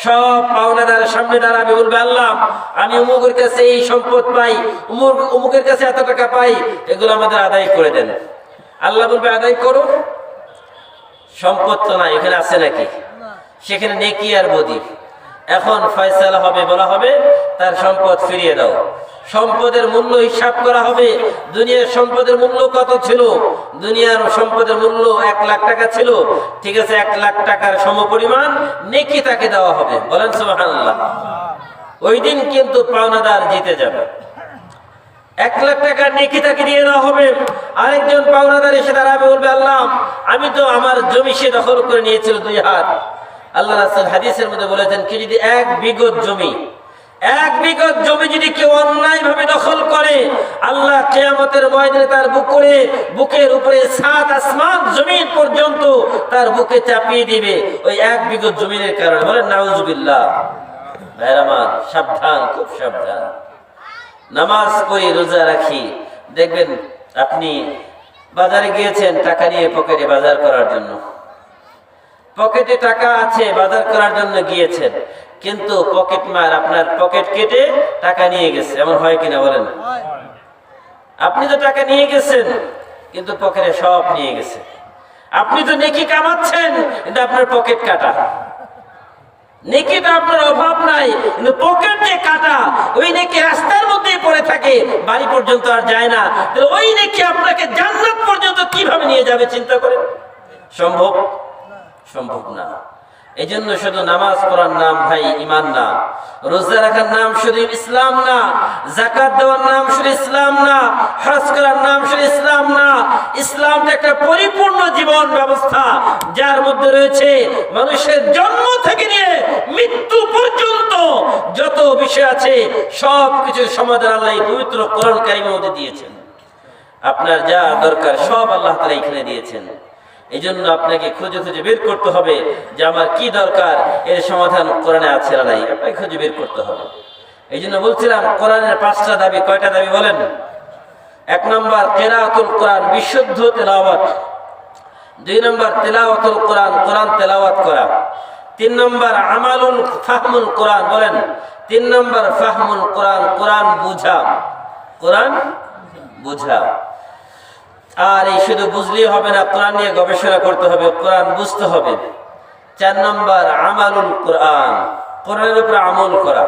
সব পাওনাদারের সামনে দাঁড়াবে, বলবে, আল্লাহ, আমি অমুকের কাছে এই সম্পদ পাই, অমুকের কাছে এত টাকা পাই, এগুলো আমাদের আদায় করে দেন। আল্লাহ বলবে, আদায় করো। সম্পদ তো নাই, এখানে আছে নাকি? সেখানে নেকি আর বদি। এখন ফয়সালা হবে, বলা হবে তার সম্পদ ফিরিয়ে দাও। সম্পদের মূল্য হিসাব করা হবে, দুনিয়ার সম্পদের মূল্য কত ছিল? দুনিয়ার সম্পদের মূল্য 1 লাখ টাকা ছিল, ঠিক আছে, 1 লাখ টাকার সমপরিমাণ নেকি তাকে দেওয়া হবে। বলেন সুবহানাল্লাহ। ওই দিন কিন্তু পাওনাদার জিতে যাবে, 1 লাখ টাকার নেকি তাকে দিয়ে দেওয়া হবে। আরেকজন পাওনাদার এসে দাঁড়াবে, বলবে, আল্লাহ, আমি তো আমার জমি সে দখল করে নিয়েছিল 2 হাত। আল্লাহ রাসূল হাদিসের মধ্যে বলেছেন, কি যদি 1 বিঘত জমি যদি কেউ অন্যায় ভাবে দখল করে, আল্লাহ কিয়ামতের ময়দানে তার বুকের উপরে 7 আসমান জমিন পর্যন্ত তার বুকে চাপিয়ে দিবে ওই 1 বিঘত জমিনের কারণে। বলেন নাউজুবিল্লাহ। ভাইরা আমার, সাবধান, খুব সাবধান। নামাজ পড়ি, রোজা রাখি, দেখবেন আপনি বাজারে গিয়েছেন টাকা নিয়ে পকেটে বাজার করার জন্য, পকেটে টাকা আছে বাজার করার জন্য গিয়েছেন, কিন্তু পকেট মার আপনার পকেট কেটে টাকা নিয়ে গেছে। এমন হয় কিনা বলেন? আপনি তো টাকা নিয়ে গেছেন কিন্তু পকেটে সব নিয়ে গেছে। আপনি তো নেকি কামাচ্ছেন কিন্তু আপনার পকেট কাটা। নেকিটা আপনার অভাব নাই কিন্তু পকেট দিয়ে কাটা। ওই নেকি রাস্তার মধ্যেই পড়ে থাকে, বাড়ি পর্যন্ত আর যায় না। ওই নেকি আপনাকে জান্নাত পর্যন্ত কিভাবে নিয়ে যাবে চিন্তা করেন। সম্ভব? সম্ভব না। এই জন্য শুধু নামাজ পড়ার নাম ভাই ইমান না, রোজা রাখার নাম শুধু ইসলাম না, যাকাত দেওয়ার নাম শুধু ইসলাম না, হজ করার নাম শুধু ইসলাম না। ইসলামটা একটা পরিপূর্ণ জীবন ব্যবস্থা, যার মধ্যে রয়েছে মানুষের জন্ম থেকে নিয়ে মৃত্যু পর্যন্ত যত বিষয় আছে সব কিছুর সমাধান আল্লাহ পবিত্র কোরআন কারীমের মধ্যে দিয়েছেন। আপনার যা দরকার সব আল্লাহ তাআলা এখানে দিয়েছেন। এই জন্য আপনাকে খুঁজে খুঁজে বের করতে হবে যে আমার কি দরকার, এর সমাধান কোরআনে আছে না নাই, আপনাকে খুঁজে বের করতে হবে। এই জন্য বলছিলাম কোরআনের 5টা দাবি। কয়টা দাবি বলেন? 1 নম্বর কিরাআতুল কোরআন, বিশুদ্ধ তেলাওয়াত। 2 নম্বর তেলাওয়াতুল কোরআন, কোরআন তেলাওয়াত করা। 3 নম্বর আমালুল ফাহমুল কোরআন, বলেন 3 নম্বর ফাহমুল কোরআন, কোরআন বুঝা, কোরআন বুঝা। আর এই শুধু বুঝলেই হবে না, কোরআন নিয়ে গবেষণা করতে হবে, কোরআন বুঝতে হবে। 4 নম্বর আমালুল কোরআন, কোরআনের উপর আমল করা।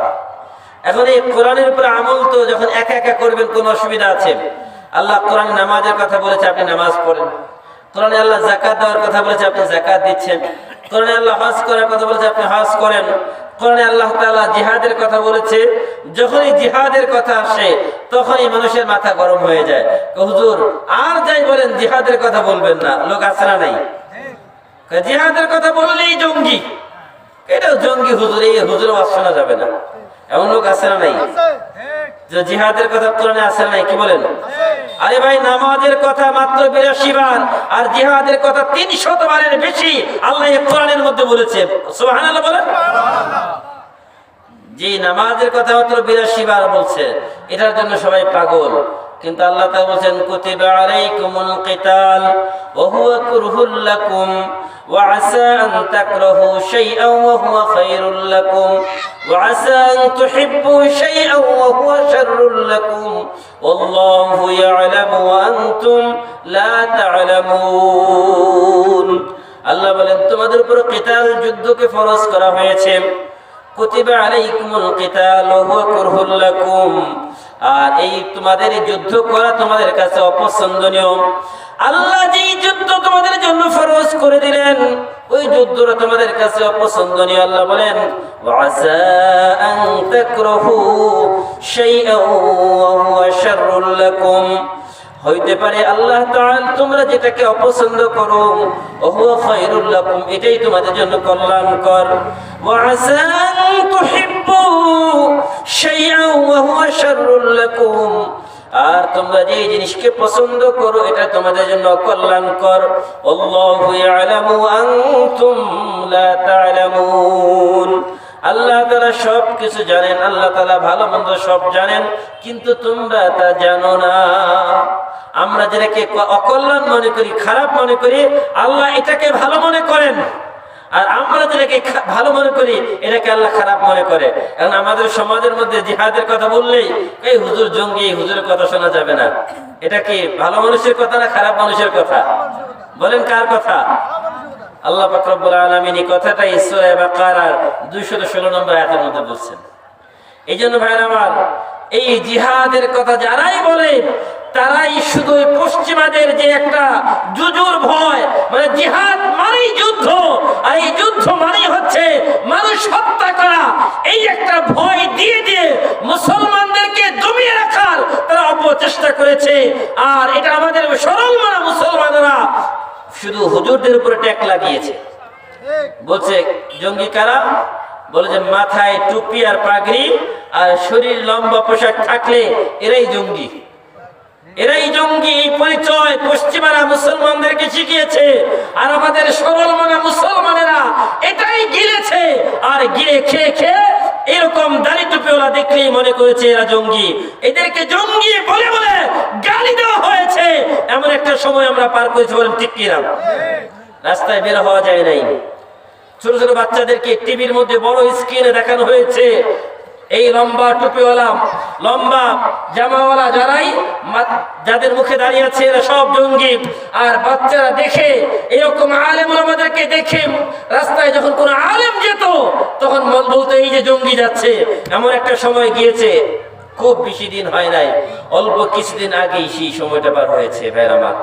এখন এই কোরআনের উপর আমল তো যখন একা একা করবেন কোনো অসুবিধা আছে? আল্লাহ কোরআন নামাজের কথা বলেছে, আপনি নামাজ পড়েন। কোরআনে আল্লাহ যাকাত দেওয়ার কথা বলেছে, আপনি যাকাত দিচ্ছেন। কোরআনে আল্লাহ হজ করার কথা বলেছে, আপনি হজ করেন। কোরআনে আল্লাহ তাআলা জিহাদের কথা বলেছে, যখনই জিহাদের কথা আসে তখনই মানুষের মাথা গরম হয়ে যায়। হুজুর আর যাই বলেন জিহাদের কথা বলবেন না, লোক আছে না নাই? জিহাদের কথা বললেই জঙ্গি, এটাও জঙ্গি হুজুর, এই হুজুর ওয়াজ শোনা যাবে না, এমন লোক আছে না নাই? যে জিহাদের কথা কোরআনে আছে না নাই? কি বলেন? আরে ভাই, নামাজের কথা মাত্র 82 বার আর জিহাদের কথা 300 বারের বেশি আল্লাহ কোরআনের মধ্যে বলেছে। সুবহানাল্লাহ বলেন। যে নামাজের কথা মাত্র 82 বার বলছে, এটার জন্য সবাই পাগল। কিন্তু আল্লাহ তাআলা বলেন কুতিবা আলাইকুমুল কিতাল ওয়া হুয়া কুরহুল লাকুম ওয়া আসা আন তাকরাহু শাইআন ওয়া হুয়া খায়রুল লাকুম ওয়া আসা আন তুহিব্বু শাইআন ওয়া হুয়া শাররুল লাকুম ওয়াল্লাহু ইয়ালামু ওয়া আনতুম লা তা'লামুন। তোমাদের উপর কিতাল যুদ্ধকে ফরজ করা হয়েছে। কুতিবা আলাইকুমুল কিতাল ওয়া হুয়া কুরহুল লাকুম, আর এই তোমাদের যুদ্ধ করা তোমাদের কাছে অপছন্দনীয়। আল্লাহ যেই যুদ্ধ তোমাদের জন্য ফরজ করে দিলেন ওই যুদ্ধটা তোমাদের কাছে অপছন্দনীয়। আল্লাহ বলেন ওয়াসা আন তাকরাহু শাইআন ওয়া হুয়া শাররুল লাকুম, হইতে পারে আল্লাহ তাআলা তোমরা যেটাকে অপছন্দ করো ওহুয়া খায়রুল লাকুম, এটাই তোমাদের জন্য কল্যাণকর। ওয়াসা আন তুহিব্বু শাইআন ওয়া হুয়া শাররুল লাকুম, আর তোমরা যে জিনিসকে পছন্দ করো এটা তোমাদের জন্য কল্যাণকর। আল্লাহু ইয়ালামু আনতুম লা তা'লামুন, আল্লাহ তাআলা সব কিছু জানেন, আল্লাহ তাআলা ভালো মন্দ সব জানেন, কিন্তু তোমরা তা জানো না। আমরা যেটাকে অকল্যাণ মনে করি, খারাপ মনে করি, আল্লাহ এটাকে ভালো মনে করেন, আর আমরা যেটাকে ভালো মনে করি এটাকে আল্লাহ খারাপ মনে করে। কারণ আমাদের সমাজের মধ্যে জিহাদের কথা বললেই এই হুজুর জঙ্গি, হুজুরের কথা শোনা যাবে না। এটা কি ভালো মানুষের কথা না খারাপ মানুষের কথা? বলেন কার কথা? আল্লাহ পাক রব্বুল আলামিন এই কথাটাই সূরা বাকারার 216 নম্বর আয়াতের মধ্যে বলছেন। এই জন্য ভাইরা আমার, এই জিহাদের কথা যারাই বলে তারাই শুধু পশ্চিমাদের যে একটা জুজুর ভয়, মানে জিহাদ মানেই যুদ্ধ, আর এই যুদ্ধ মানেই হচ্ছে মানুষ হত্যা করা, এই একটা ভয় দিয়ে দিয়ে মুসলমানদেরকে দমিয়ে রাখার তারা অপচেষ্টা করেছে। আর এটা আমাদের সরল মানা মুসলমানেরা শুধু হুজুরদের উপরে ট্যাগ লাগিয়েছে। বলছে জঙ্গি কারা? বলে যে মাথায় টুপি আর পাগড়ি আর শরীর লম্বা পোশাক থাকলে এরাই জঙ্গি, এরাই জঙ্গি। এই পরিচয় পশ্চিমারা মুসলমানদেরকে শিখিয়েছে, আর আমাদের সরল মনা মুসলমানেরা এটাই গিলেছে, আর গিলে খেয়ে খেয়ে এরকম দাড়ি টুপিওয়ালা দেখলেই মনে করেছে এরা জঙ্গি। এদেরকে জঙ্গি বলে বলে গালি দেওয়া হয়েছে। এমন একটা সময় আমরা পার করেছি, বলেন ঠিক কিনা? রাস্তায় বের হওয়া যায় নাই। ছোট ছোট বাচ্চাদেরকে টিভির মধ্যে বড় স্ক্রিনে দেখানো হয়েছে এই লম্বা টুপিওয়ালা, লম্বা জামাওয়ালা যারাই যাদের মুখে দাঁড়িয়ে আছে এরা সব জঙ্গি। আর বাচ্চারা দেখে এরকম আলেম ওলামাদেরকে দেখে রাস্তায় যখন কোনো আলেম যেত তখন বলতো এই যে জঙ্গি যাচ্ছে। এমন একটা সময় গিয়েছে, খুব বেশি দিন হয় নাই, অল্প কিছুদিন আগেই সেই সময়টা পার হয়েছে ভাইরা আমার।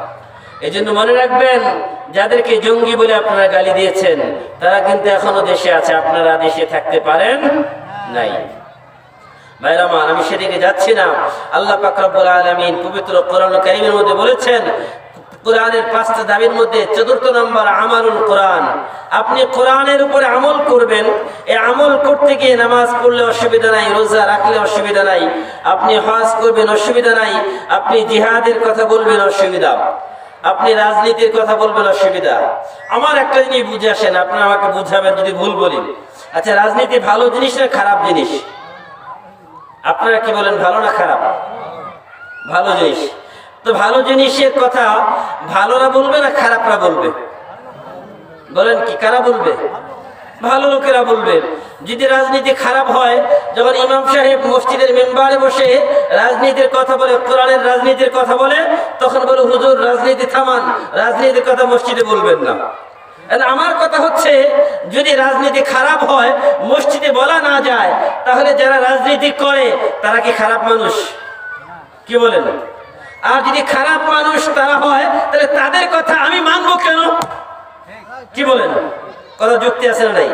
এই জন্য মনে রাখবেন, যাদেরকে জঙ্গি বলে আপনারা গালি দিয়েছেন তারা কিন্তু এখনো দেশে আছে, আপনারা দেশে থাকতে পারেন নাই। ভাইরা আমার, আমি সেদিকে যাচ্ছি না। আল্লাহ পাক রব্বুল আলামিন পবিত্র কোরআন কারীমের মধ্যে বলেছেন, কোরআনের 5টা দাবির মধ্যে 4th নম্বর আমালুল কোরআন। আপনি কোরআনের উপরে আমল করবেন। এই আমল করতে গিয়ে নামাজ পড়লে অসুবিধা নাই, রোজা রাখলে অসুবিধা নাই, আপনি হজ করবেন অসুবিধা নাই, আপনি জিহাদের কথা বলবেন অসুবিধা, আপনি রাজনীতির কথা বলবেন অসুবিধা। আমার একটা জিনিস বুঝে আসেন, আপনি আমাকে বুঝাবেন যদি ভুল বলি। আচ্ছা, রাজনীতি ভালো জিনিস না খারাপ জিনিস? আপনারা কি বলেন, ভালো না খারাপ? ভালো জিনিস। তো ভালো জিনিসের কথা ভালোরা বলবে না খারাপরা বলবে? বলেন কি কারা বলবে? ভালো লোকেরা বলবে। যদি রাজনীতি খারাপ হয়, যখন ইমাম সাহেব মসজিদের মেম্বারে বসে রাজনীতির কথা বলে, কোরআনের রাজনীতির কথা বলে, তখন বলে হুজুর রাজনীতি থামান, রাজনীতির কথা মসজিদে বলবেন না। আমার কথা হচ্ছে, যদি রাজনীতি খারাপ হয় মসজিদে বলা না যায়, তাহলে যারা রাজনীতি করে তারা কি খারাপ মানুষ? কি বলেন? আর যদি খারাপ মানুষ তারা হয়, তাহলে তাদের কথা আমি মানবো কেন? কি বলেন? কথা যুক্তি আছে না নাই?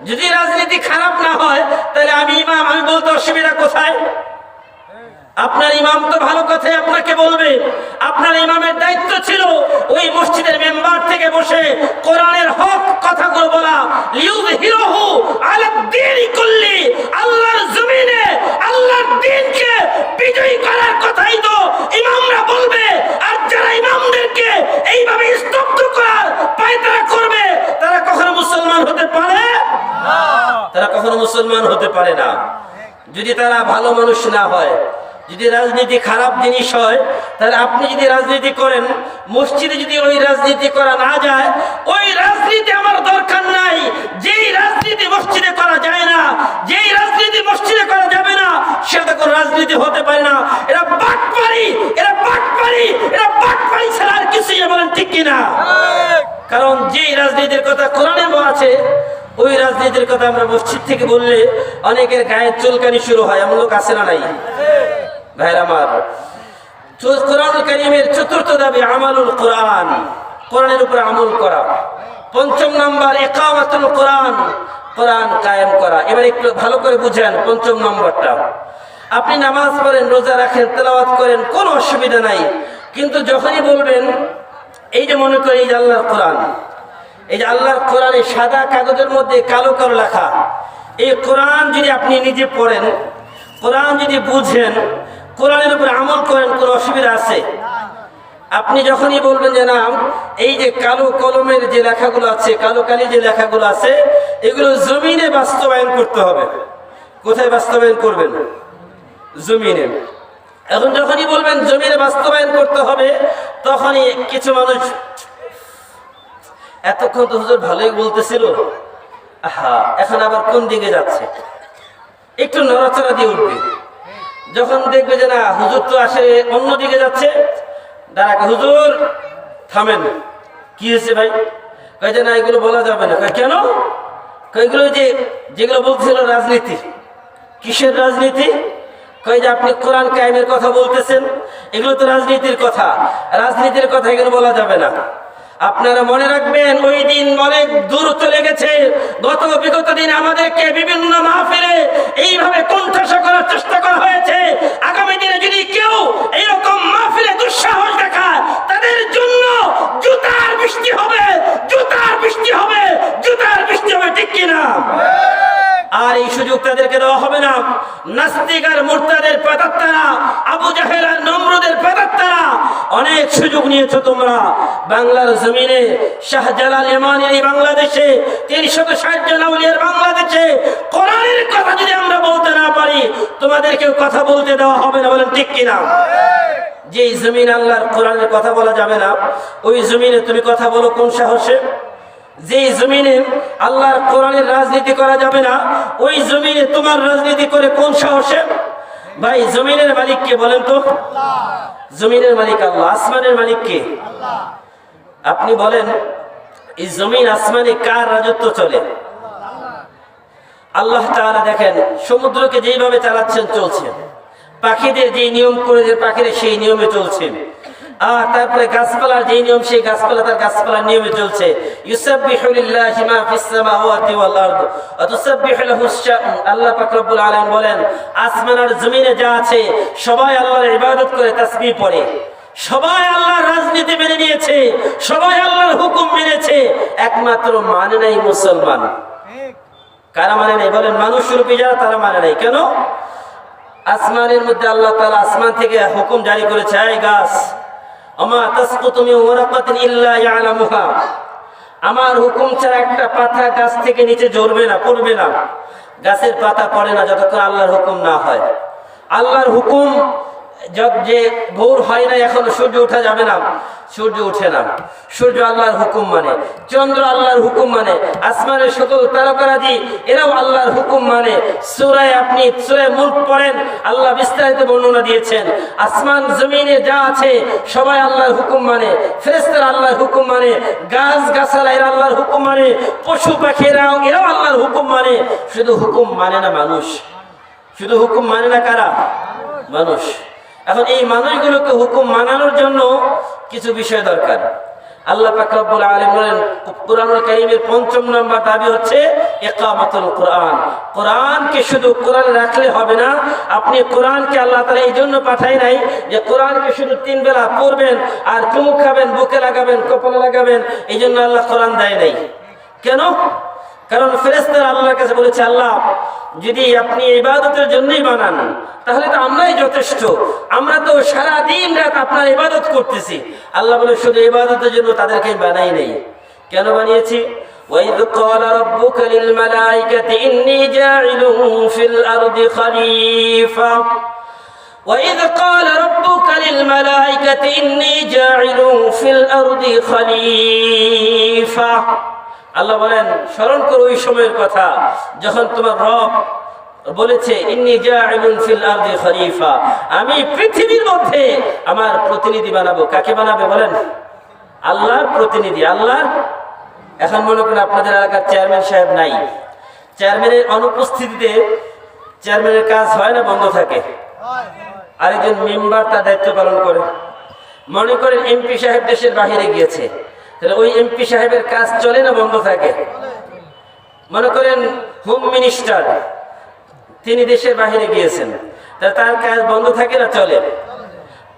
যদি রাজনীতি খারাপ না হয় তাহলে আমি ইমাম, আমি বলতে অসুবিধা কোথায়? আপনার ইমাম তো ভালো কথাই আপনাকে বলবে। আপনার ইমামের দায়িত্ব ছিল ওই মসজিদের মেম্বার থেকে বসে কোরআনের হক কথাগুলো বলা। লিউযহিরহু আলাদ-দীনি কুল্লি, আল্লাহর জমিনে আল্লাহর দ্বীনকে বিজয়ী করার কথাই তো ইমামরা বলবে। আর যারা ইমামদেরকে এইভাবে স্তব্ধ করার পায়তারা করবে, তারা কখনো মুসলমান হতে পারে না। তারা কখনো মুসলমান হতে পারে না যদি তারা ভালো মানুষ না হয়। যদি রাজনীতি খারাপ জিনিস হয়, তাহলে আপনি যদি রাজনীতি করেন, মসজিদে যদি ওই রাজনীতি করা না যায়, ওই রাজনীতি আমার দরকার নাই। যেই রাজনীতি মসজিদে করা যায় না, যেই রাজনীতি মসজিদে করা যাবে না, সেটা কোনো রাজনীতি হতে পারে না। এরা বাটপারি, এরা বাটপারি, এরা বাটপারি ছাড়া আর কিছুই। বলেন ঠিক কিনা? কারণ যে রাজনীতির কথা কোরআনে আছে ওই রাজনীতির কথা আমরা মসজিদ থেকে বললে অনেকের গায়ের চুলকানি শুরু হয়, এমন লোক আছে না নাই? ভাইরা আমার, কোরআনুল কারীমের চতুর্থ দাবি আমালুল কোরআন, কোরআনের উপর আমল করা। পঞ্চম নাম্বার ইকামাতুল কোরআন, কোরআন কায়েম করা। এবার একটু ভালো করে বুঝেন পঞ্চম নম্বরটা। আপনি নামাজ পড়েন, রোজা রাখেন, তেলাওয়াত করেন, কোনো অসুবিধা নাই, কিন্তু যখনই বলবেন এই যে মনে করি এই যে আল্লাহর কোরআন, এই যে আল্লাহর কোরআনে সাদা কাগজের মধ্যে কালো কালো লেখা, এই কোরআন যদি আপনি নিজে পড়েন, কোরআন যদি বুঝেন, কোরআনের উপরে আমল করেন, কোনো অসুবিধা আছে? আপনি যখনই বলবেন যে না এই যে কালো কলমের যে লেখাগুলো আছে, কালো কালির যে লেখাগুলো আছে, এগুলো জমিনে বাস্তবায়ন করতে হবে। কোথায় বাস্তবায়ন করবেন? জমিনে। এখন যখনই বলবেন জমিনে বাস্তবায়ন করতে হবে, তখনই কিছু মানুষ এতক্ষণ তো হুজুর ভালোই বলতেছিল, এখন আবার কোন দিকে যাচ্ছে, একটু নড়াচড়া দিয়ে উঠবে। যখন দেখবে যে না হুজুর তো আসে অন্য দিকে যাচ্ছে, দাঁড়াকে হুজুর থামেন, কি হয়েছে ভাই? কয় যে না এগুলো বলা যাবে না। কেন? এগুলো যেগুলো বলছিল রাজনীতি। কিসের রাজনীতি? কয় যে আপনি কোরআন কায়েমের কথা বলতেছেন, এগুলো তো রাজনীতির কথা, রাজনীতির কথা এগুলো বলা যাবে না। আপনারা মনে রাখবেন ওই দিন অনেক দূর চলে গেছে। বিগত দিন আমাদেরকে বিভিন্ন মাহফিলে এইভাবে কোণঠাসা করার চেষ্টা করা হয়েছে। আগামী দিনে যদি কেউ এইরকম মাহফিলে দুঃসাহস দেখায়, তাদের জন্য জুতার বৃষ্টি হবে, জুতার বৃষ্টি হবে, জুতার বৃষ্টি হবে, ঠিক কিনা? আর এই সুযোগ তাদেরকে দেওয়া হবে না। নাস্তিক আর মুরতাদের প্রেতাত্মারা, আবু জাহেল আর নমরুদের প্রেতাত্মারা অনেক সুযোগ নিয়েছো তোমরা। বাংলার জমিনে শাহজালাল ইমানের এই বাংলাদেশে ৩৬০ জন আউলিয়ার বাংলাদেশে কোরআনের কথা যদি আমরা বলতে না পারি, তোমাদেরকেও কথা বলতে দেওয়া হবে না, বলেন ঠিক কিনা? যে জমিন আল্লাহর কোরআনের কথা বলা যাবে না, ওই জমিনে তুমি কথা বলো কোন সাহসে? যে জমিনে আল্লাহর কোরআনের রাজনীতি করা যাবে না, ওই জমিনে তোমার রাজনীতি করে কোন সাহসে? ভাই জমিনের মালিক কে বলেন তো? জমিনের মালিক আল্লাহ। আসমানের মালিক কে? আপনি বলেন এই জমিন আসমানে কার রাজত্ব চলে? আল্লাহ তাআলা দেখেন সমুদ্রকে যেইভাবে চালাচ্ছেন চলছেন, পাখিদের যে নিয়ম করে যে পাখিরা সেই নিয়মে চলছেন, আর তারপরে গাছপালার যে নিয়ম সেই গাছপালা তার গাছপালার নিয়মে চলছে। ইউসাব্বিহু লিল্লাহি মা ফিস সামাওয়াতি ওয়াল আরদ ওয়া তুসাব্বিহু লাহু আশ-শাম। আল্লাহ পাক রব্বুল আলামিন বলেন আসমান আর জমিনে যা আছে সবাই আল্লাহর ইবাদত করে, তাসবিহ পড়ে, সবাই আল্লাহর রাজনীতি মেনে নিয়েছে, সবাই আল্লাহর হুকুম মেনেছে, একমাত্র মানে নাই মুসলমান। কারা মানে নাই? বলেন মানুষ রূপী যারা, তারা মানে নাই। কেন? আসমানের মধ্যে আল্লাহ তাআলা আসমান থেকে হুকুম জারি করেছে, এই গাছ আমা তাসকুতু মিন ওয়ারাকাতিন ইল্লা ইয়ালামুহা, আমার হুকুম ছাড়া একটা পাতা গাছ থেকে নিচে ঝরবে না, পড়বে না। গাছের পাতা পড়ে না যতক্ষণ আল্লাহর হুকুম না হয়। আল্লাহর হুকুম যে ভোর হয় না, এখনো সূর্য ওঠা যাবে না, সূর্য ওঠে না, সূর্য আল্লাহর হুকুম মানে, চন্দ্র আল্লাহর হুকুম মানে, আসমানের সকল তারকারাজি এরাও আল্লাহর হুকুম মানে। আপনি সূরা মুলক পড়েন, আল্লাহ বিস্তারিত বর্ণনা দিয়েছেন। আসমান জমিনে যা আছে সবাই আল্লাহর হুকুম মানে, ফেরেশতারা আল্লাহর হুকুম মানে, গাছ গাছালা এরা আল্লাহর হুকুম মানে, পশু পাখিরাও এরাও আল্লাহর হুকুম মানে। শুধু হুকুম মানে না মানুষ, শুধু হুকুম মানে না কারা? মানুষ। এখন এই মানুষগুলোকে হুকুম মানানোর জন্য কিছু বিষয় দরকার। আল্লাহ পাক রব্বুল আলামিন বলেন কোরআনুল কারীমের ৫ম নাম্বার দাবি হচ্ছে ইকামাতুল কোরআন। কোরআনকে শুধু কোরআন রাখলে হবে না। আপনি কোরআনকে আল্লাহ তাআলা এই জন্য পাঠায় নাই যে কোরআনকে শুধু ৩ বেলা পড়বেন আর চুমুক খাবেন, বুকে লাগাবেন, কপালে লাগাবেন, এই জন্য আল্লাহ কোরআন দেয় নাই। কেন? কারণ ফেরেশতারা আল্লাহর কাছে বলেছে আল্লাহ যদি আপনি ইবাদতের জন্যই বানান তাহলে তো আমরাই যথেষ্ট, আমরা তো সারা দিন রাত আপনার ইবাদত করতেছি। আল্লাহ বলে শুধু ইবাদতের জন্য তাদেরকে বানাই নাই। কেন বানিয়েছি? وَإِذْ قَالَ رَبُّكَ لِلْمَلَائِكَةِ إِنِّي جَاعِلٌ فِي الْأَرْضِ خَلِيفَةً وَإِذْ قَالَ رَبُّكَ لِلْمَلَائِكَةِ إِنِّي جَاعِلٌ فِي الْأَرْضِ خَلِيفَةً। আল্লাহ বলেন স্মরণ করো ওই সময়ের কথা যখন তোমার রব বলেছে ইন্নী জাইলুন ফিল আরদি খলিফা, আমি পৃথিবীর মধ্যে আমার প্রতিনিধি বানাবো। কাকে বানাবে বলেন? আল্লাহর প্রতিনিধি, আল্লাহ। এখন মনে করেন আপনাদের এলাকার চেয়ারম্যান সাহেব নাই, চেয়ারম্যানের অনুপস্থিতিতে চেয়ারম্যানের কাজ হয় না, বন্ধ থাকে। আরেকজন মেম্বার তার দায়িত্ব পালন করে। মনে করেন এমপি সাহেব দেশের বাহিরে গিয়েছে, তাহলে ওই এমপি সাহেবের কাজ চলে না, বন্ধ থাকে। মনে করেন হোম মিনিস্টার, তিনি দেশের বাহিরে গিয়েছেন, তাহলে তার কাজ বন্ধ থাকে না, চলে।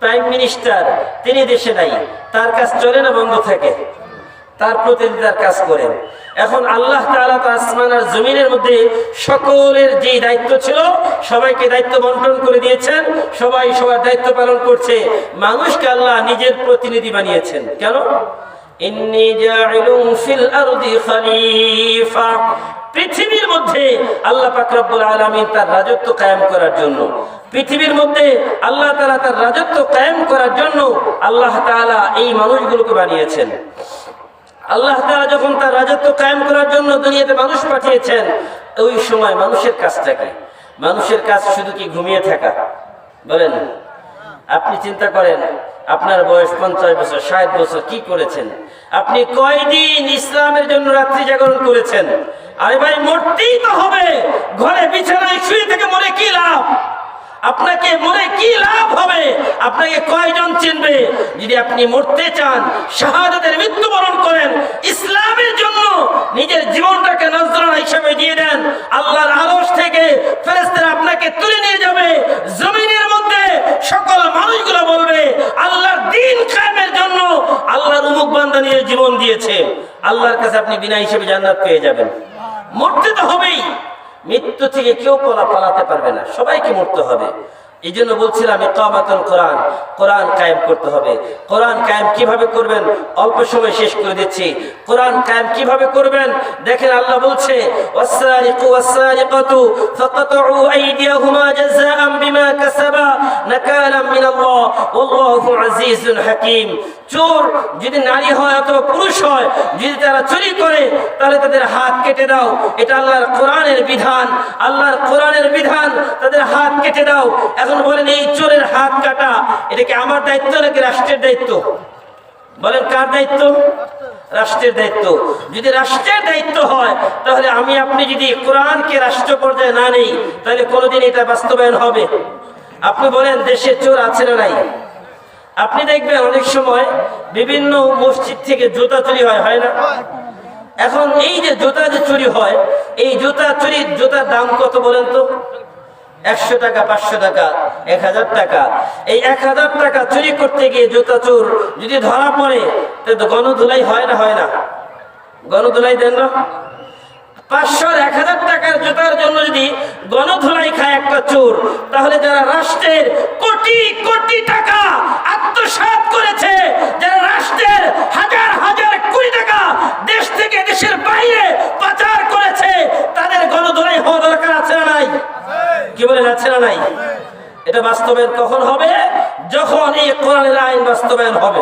প্রাইম মিনিস্টার, তিনি দেশে নাই, তার কাজ চলে না, বন্ধ থাকে। তার প্রতিনিধি তার কাজ করেন। এখন আল্লাহ তাআলা তো আসমান আর জমিনের মধ্যে সকলের যে দায়িত্ব ছিল সবাইকে দায়িত্ব বন্টন করে দিয়েছেন, সবাই সবার দায়িত্ব পালন করছে। মানুষকে আল্লাহ নিজের প্রতিনিধি বানিয়েছেন। কেন? ইন্নী জাইলুন ফিল আরদি খলিফা, পৃথিবীর মধ্যে আল্লাহ পাক রব্বুল আলামিন তার রাজত্ব কায়েম করার জন্য, পৃথিবীর মধ্যে আল্লাহ তাআলা তার রাজত্ব কায়েম করার জন্য আল্লাহ তাআলা এই মানুষগুলোকে বানিয়েছেন। আল্লাহ তাআলা যখন তার রাজত্ব কায়েম করার জন্য দুনিয়াতে মানুষ পাঠিয়েছেন, ওই সময় মানুষের কাজটা কি? মানুষের কাজ শুধু কি ঘুমিয়ে থাকা? বলেন, আপনি চিন্তা করেন, আপনার বয়স 50 বছর, 60 বছর, কি করেছেন? আপনি কয়দিন ইসলামের জন্য রাত্রি জাগরণ করেছেন? আরে ভাই, মরতেই তো হবে। ঘরে বিছানায় শুয়ে থেকে মরে কি লাভ? আপনাকে মরে কি লাভ হবে? আপনাকে কয়জন চিনবে? যদি আপনি মরতে চান, শাহাদাতের মৃত্যুবরণ করেন, ইসলামের জন্য নিজের জীবনটাকে নজরানা হিসেবে দিয়ে দেন, আল্লাহর আরশ থেকে ফেরেশতারা আপনাকে তুলে নিয়ে যাবে। জমিনের মধ্যে সকল মানুষগুলো বলবে, আল্লাহর দ্বীন কায়েমের জন্য আল্লাহর উমুক বান্দা নিয়ে জীবন দিয়েছে। আল্লাহর কাছে আপনি বিনা হিসেবে জান্নাত পেয়ে যাবেন। মরতে তো হবেই, মৃত্যু থেকে কেউ পালাতে পারবে না, সবাইকে মরতে হবে। এই জন্য বলছিলাম ইকামাতুল কোরআন, কোরআন কায়েম করতে হবে। কোরআন কায়েম কিভাবে করবেন? অল্প সময় শেষ করে দিচ্ছি। কোরআন কায়েম কিভাবে করবেন দেখেন, আল্লাহ বলছে ওয়াসসারিকু ওয়াসসারিকাতু ফাকাতউ আইদিয়াহুমা জাযাআন বিমা কাসাবা নাকালাম মিনাল্লাহ ওয়াল্লাহু আজিজুন হাকীম। চোর যদি নারী হয় অথবা পুরুষ হয়, যদি তারা চুরি করে, তাহলে তাদের হাত কেটে দাও। এটা আল্লাহর কোরআনের বিধান, আল্লাহর কোরআনের বিধান, তাদের হাত কেটে দাও। এখন বলেন, এই চোরের হাত কাটা এটা কি আমার দায়িত্ব নাকি রাষ্ট্রের দায়িত্ব? বলেন, কার দায়িত্ব? রাষ্ট্রের দায়িত্ব। যদি রাষ্ট্রের দায়িত্ব হয়, তাহলে আমি আপনি যদি কোরআনকে রাষ্ট্র পর্যায়ে না নেই, তাহলে কোনোদিন এটা বাস্তবায়ন হবে? আপনি বলেন, দেশে চোর আছে না নাই? আপনি দেখবেন অনেক সময় বিভিন্ন মসজিদ থেকে জুতা চুরি হয় না? এখন এই যে জুতা যে চুরি হয়, এই জুতা চুরির জুতার দাম কত বলেন তো? 100 টাকা, 500 টাকা, 1000 টাকা। এই 1000 টাকা চুরি করতে গিয়ে জুতা চোর যদি ধরা পড়ে, তো গণধুলাই হয় না? হয় না? গণধুলাই দেন না? 500 আর 1000 টাকার জুতার জন্য যদি গণধুলাই খায় একটা চোর, তাহলে যারা রাষ্ট্রের কোটি কোটি টাকা আত্মসাৎ করেছে, যারা রাষ্ট্রের হাজার হাজার কোটি টাকা দেশ থেকে দেশের বাইরে পাচার করেছে, তাদের গণধুলাই হওয়া দরকার আছে না নাই? কি বলেন, আছে না নাই? এটা বাস্তবায়ন কখন হবে? যখন এই কোরআনের আইন বাস্তবায়ন হবে।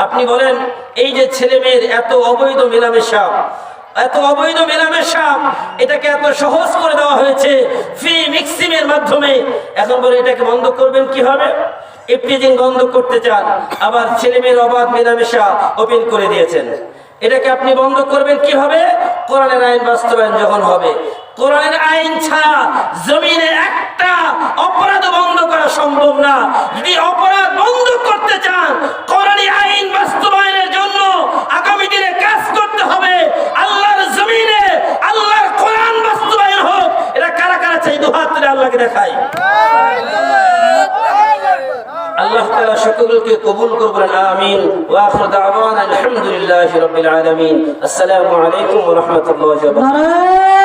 আপনি বলেন, এই যে ছেলে মেয়ের এত অবৈধ মেলামেশা, এত অবৈধ মেলামেশা, এটাকে এত সহজ করে দেওয়া হয়েছে ফ্রি মিক্সিংয়ের মাধ্যমে। এখন বলে এটাকে বন্ধ করবেন কিভাবে? ইফটিজিং বন্ধ করতে চান, আবার ছেলে মেয়ের অবাধ মেলামেশা ওপেন করে দিয়েছেন। এটাকে আপনি বন্ধ করবেন কিভাবে? কোরআনের আইন বাস্তবায়ন যখন হবে। কোরআনের আইন ছাড়া জমিনে একটা অপরাধ বন্ধ করা সম্ভব না। যদি অপরাধ বন্ধ করতে চান, কোরআনী আইন বাস্তবায়নের জন্য আগামী দিনে কাজ করতে হবে। আল্লাহর জমিনে আল্লাহর কোরআন বাস্তবায়ন হোক। এটা কারা কারা চাই? দুহাত তুলে আল্লাহকে দেখাই। আল্লাহ তাআলা সকলকে কবুল করবেন, আমিন। ওয়া আখিরু দাওয়ানা আলহামদুলিল্লাহি রাব্বিল আলামিন। আসসালামু আলাইকুম ওয়া রাহমাতুল্লাহি ওয়া বারাকাতুহু।